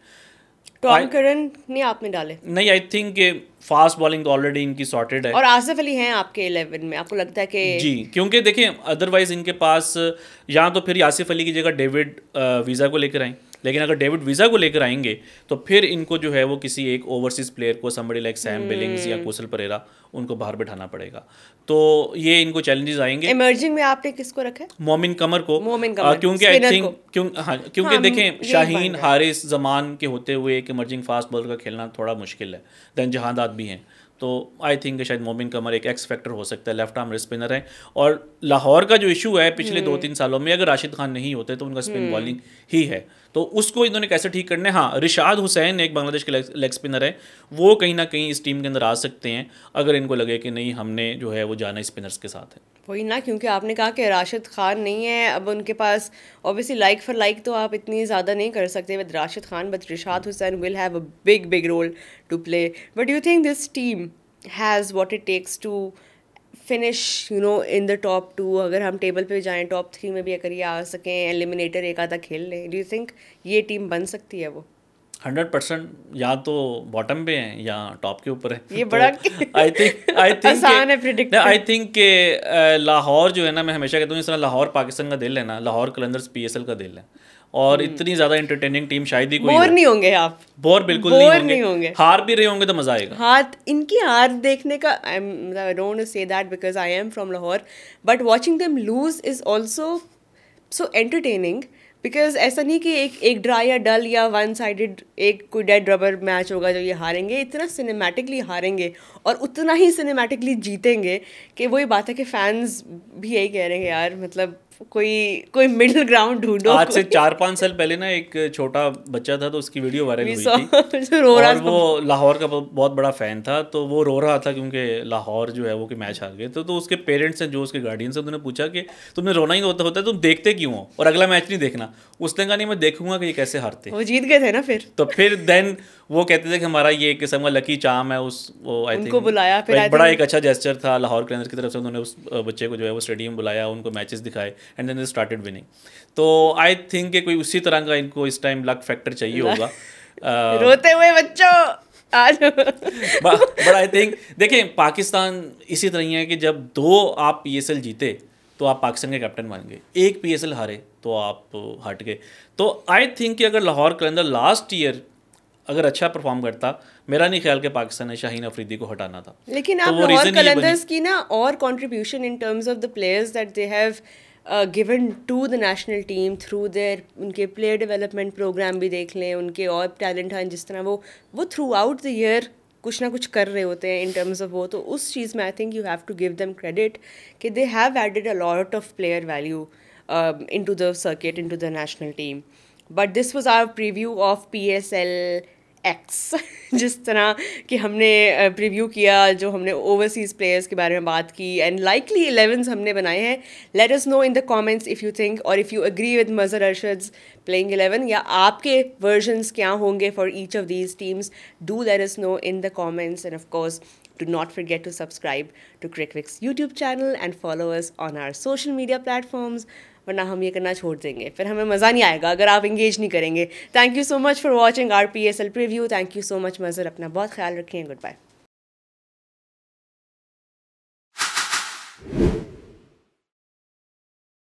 टॉम करन नहीं आपने डाले? नहीं, आई थिंक फास्ट बॉलिंग तो ऑलरेडी इनकी सॉर्टेड है। और आसिफ अली हैं आपके 11 में, आपको लगता है कि? जी, क्योंकि देखें अदरवाइज इनके पास या तो फिर आसिफ अली की जगह डेविड वीज़ा को लेकर आएँ, लेकिन अगर डेविड वीज़ा को लेकर आएंगे तो फिर इनको जो है वो किसी एक ओवरसीज प्लेयर को, समबडी लाइक सैम बिलिंग्स या कुशल परेरा, उनको बाहर बैठाना पड़ेगा। तो ये इनको चैलेंजेस आएंगे। इमर्जिंग में आपने किसको रखा है? मोमिन कमर को। क्योंकि आई थिंक क्योंकि देखें शाहीन, हारिस, जमान के होते हुए एक इमर्जिंग फास्ट बॉलर का खेलना थोड़ा मुश्किल है। दैन जहादात भी हैं, तो आई थिंक शायद मोमिन कमर एक एक्स फैक्टर हो सकता है। लेफ्ट आर्म स्पिनर है। और लाहौर का जो इशू है पिछले 2-3 सालों में, अगर राशिद खान नहीं होते तो उनका स्पिन बॉलिंग ही है, तो उसको इन्होंने कैसे ठीक करना है। हाँ, रिशाद हुसैन एक बांग्लादेश के लेग स्पिनर है, वो कहीं ना कहीं इस टीम के अंदर आ सकते हैं अगर इनको लगे कि नहीं हमने जो है वो जाना स्पिनर्स के साथ है। वही ना, क्योंकि आपने कहा कि राशिद खान नहीं है, अब उनके पास ऑब्वियसली लाइक फॉर लाइक तो आप इतनी ज़्यादा नहीं कर सकते with Rashid Khan, but Rishad Hussain will have a big role to play. But you think this team has what it takes to finish in the top 2? अगर हम टेबल पे जाएं टॉप 3 में भी अगर ये आ सकें, एलिमिनेटर एक आधा खेल लें, डू यू थिंक ये टीम बन सकती है वो? 100% या तो बॉटम पे हैं या टॉप के ऊपर है। ये बड़ा आई थिंक आसान है प्रेडिक्ट। आई थिंक के लाहौर जो है ना, मैं हमेशा कहता हूँ, इस तरह लाहौर पाकिस्तान का दिल है ना, लाहौर कलंदर्स PSL का दिल है। और इतनी ज्यादा एंटरटेनिंग टीम शायद ही कोई बोर नहीं होंगे आप? बोर बिल्कुल नहीं होंगे। हार भी रहे होंगे तो मजा आएगा। हार, इनकी हार देखने का, I don't want to say that because I am from Lahore, but watching them lose is also so entertaining. Because ऐसा नहीं कि एक ड्राई या डल या वन साइडेड एक कोई डेड रबर मैच होगा जो ये हारेंगे, इतना सिनेमैटिकली हारेंगे और उतना ही सिनेमैटिकली कि वही बात है कि फैंस भी यही कह रहे हैं यार, मतलब कोई मिडिल ग्राउंड ढूंढो। आज से 4-5 साल पहले ना एक छोटा बच्चा था, तो उसकी वीडियो वायरल हुई थी और वो लाहौर का बहुत बड़ा फैन था, तो वो रो रहा था क्योंकि लाहौर जो है वो कि मैच हार गए। तो उसके पेरेंट्स हैं, जो उसके गार्डियंस हैं, उन्होंने पूछा कि तुमने रोना ही होता है, तुम देखते क्यों हो और अगला मैच नहीं देखना? उसने कहा नहीं, मैं देखूंगा कि ये कैसे हारते। वो जीत गए थे ना फिर। तो फिर देन वो कहते थे कि हमारा ये एक किस्म का लकी चार्म है, वो आई थिंक बुलाया, फिर बड़ा एक अच्छा जेस्चर था लाहौर क्लैंडर्स की तरफ से। उन्होंने उस बच्चे को जो है वो स्टेडियम बुलाया, उनको मैचेस दिखाए and then they started winning. तो आई थिंक कि कोई उसी तरह का इनको इस टाइम लक फैक्टर चाहिए होगा। रोते हुए बच्चों आज। बट आई थिंक देखें, पाकिस्तान इसी तरह ही है कि जब 2 आप PSL जीते तो आप पाकिस्तान के कैप्टन बन गए, 1 PSL हारे तो आप हट गए। तो आई थिंक कि अगर लाहौर कलंदर लास्ट ईयर अगर अच्छा परफॉर्म करता, मेरा नहीं ख्याल कि पाकिस्तान ने शाहीन अफरीदी को हटाना था। लेकिन आप लाहौर कलंदर्स की ना और contribution in terms of the players that they have given to the national team through their, उनके प्लेयर डेवलपमेंट प्रोग्राम भी देख लें, उनके और टैलेंट हैं जिस तरह वो थ्रू आउट द ईयर कुछ ना कुछ कर रहे होते हैं इन टर्म्स ऑफ वो, तो उस चीज़ में I think you have to give them credit कि they have added a lot of player value into the circuit, into the national team. But this was our preview of PSL X. जिस तरह कि हमने प्रीव्यू किया, जो हमने ओवरसीज़ प्लेयर्स के बारे में बात की एंड लाइकली 11s हमने बनाए हैं। Let us know in the comments if you think और if you agree with Mazhar Arshad's playing 11, या आपके वर्जन्स क्या होंगे for each of these teams. Do let us know in the comments and of course do not forget to subscribe to Crickvick's YouTube channel and follow us on our social media platforms, वरना हम ये करना छोड़ देंगे, फिर हमें मज़ा नहीं आएगा अगर आप इंगेज नहीं करेंगे। Thank you so much for watching our PSL preview. Thank you so much Mazhar, अपना बहुत ख्याल रखें। Good bye.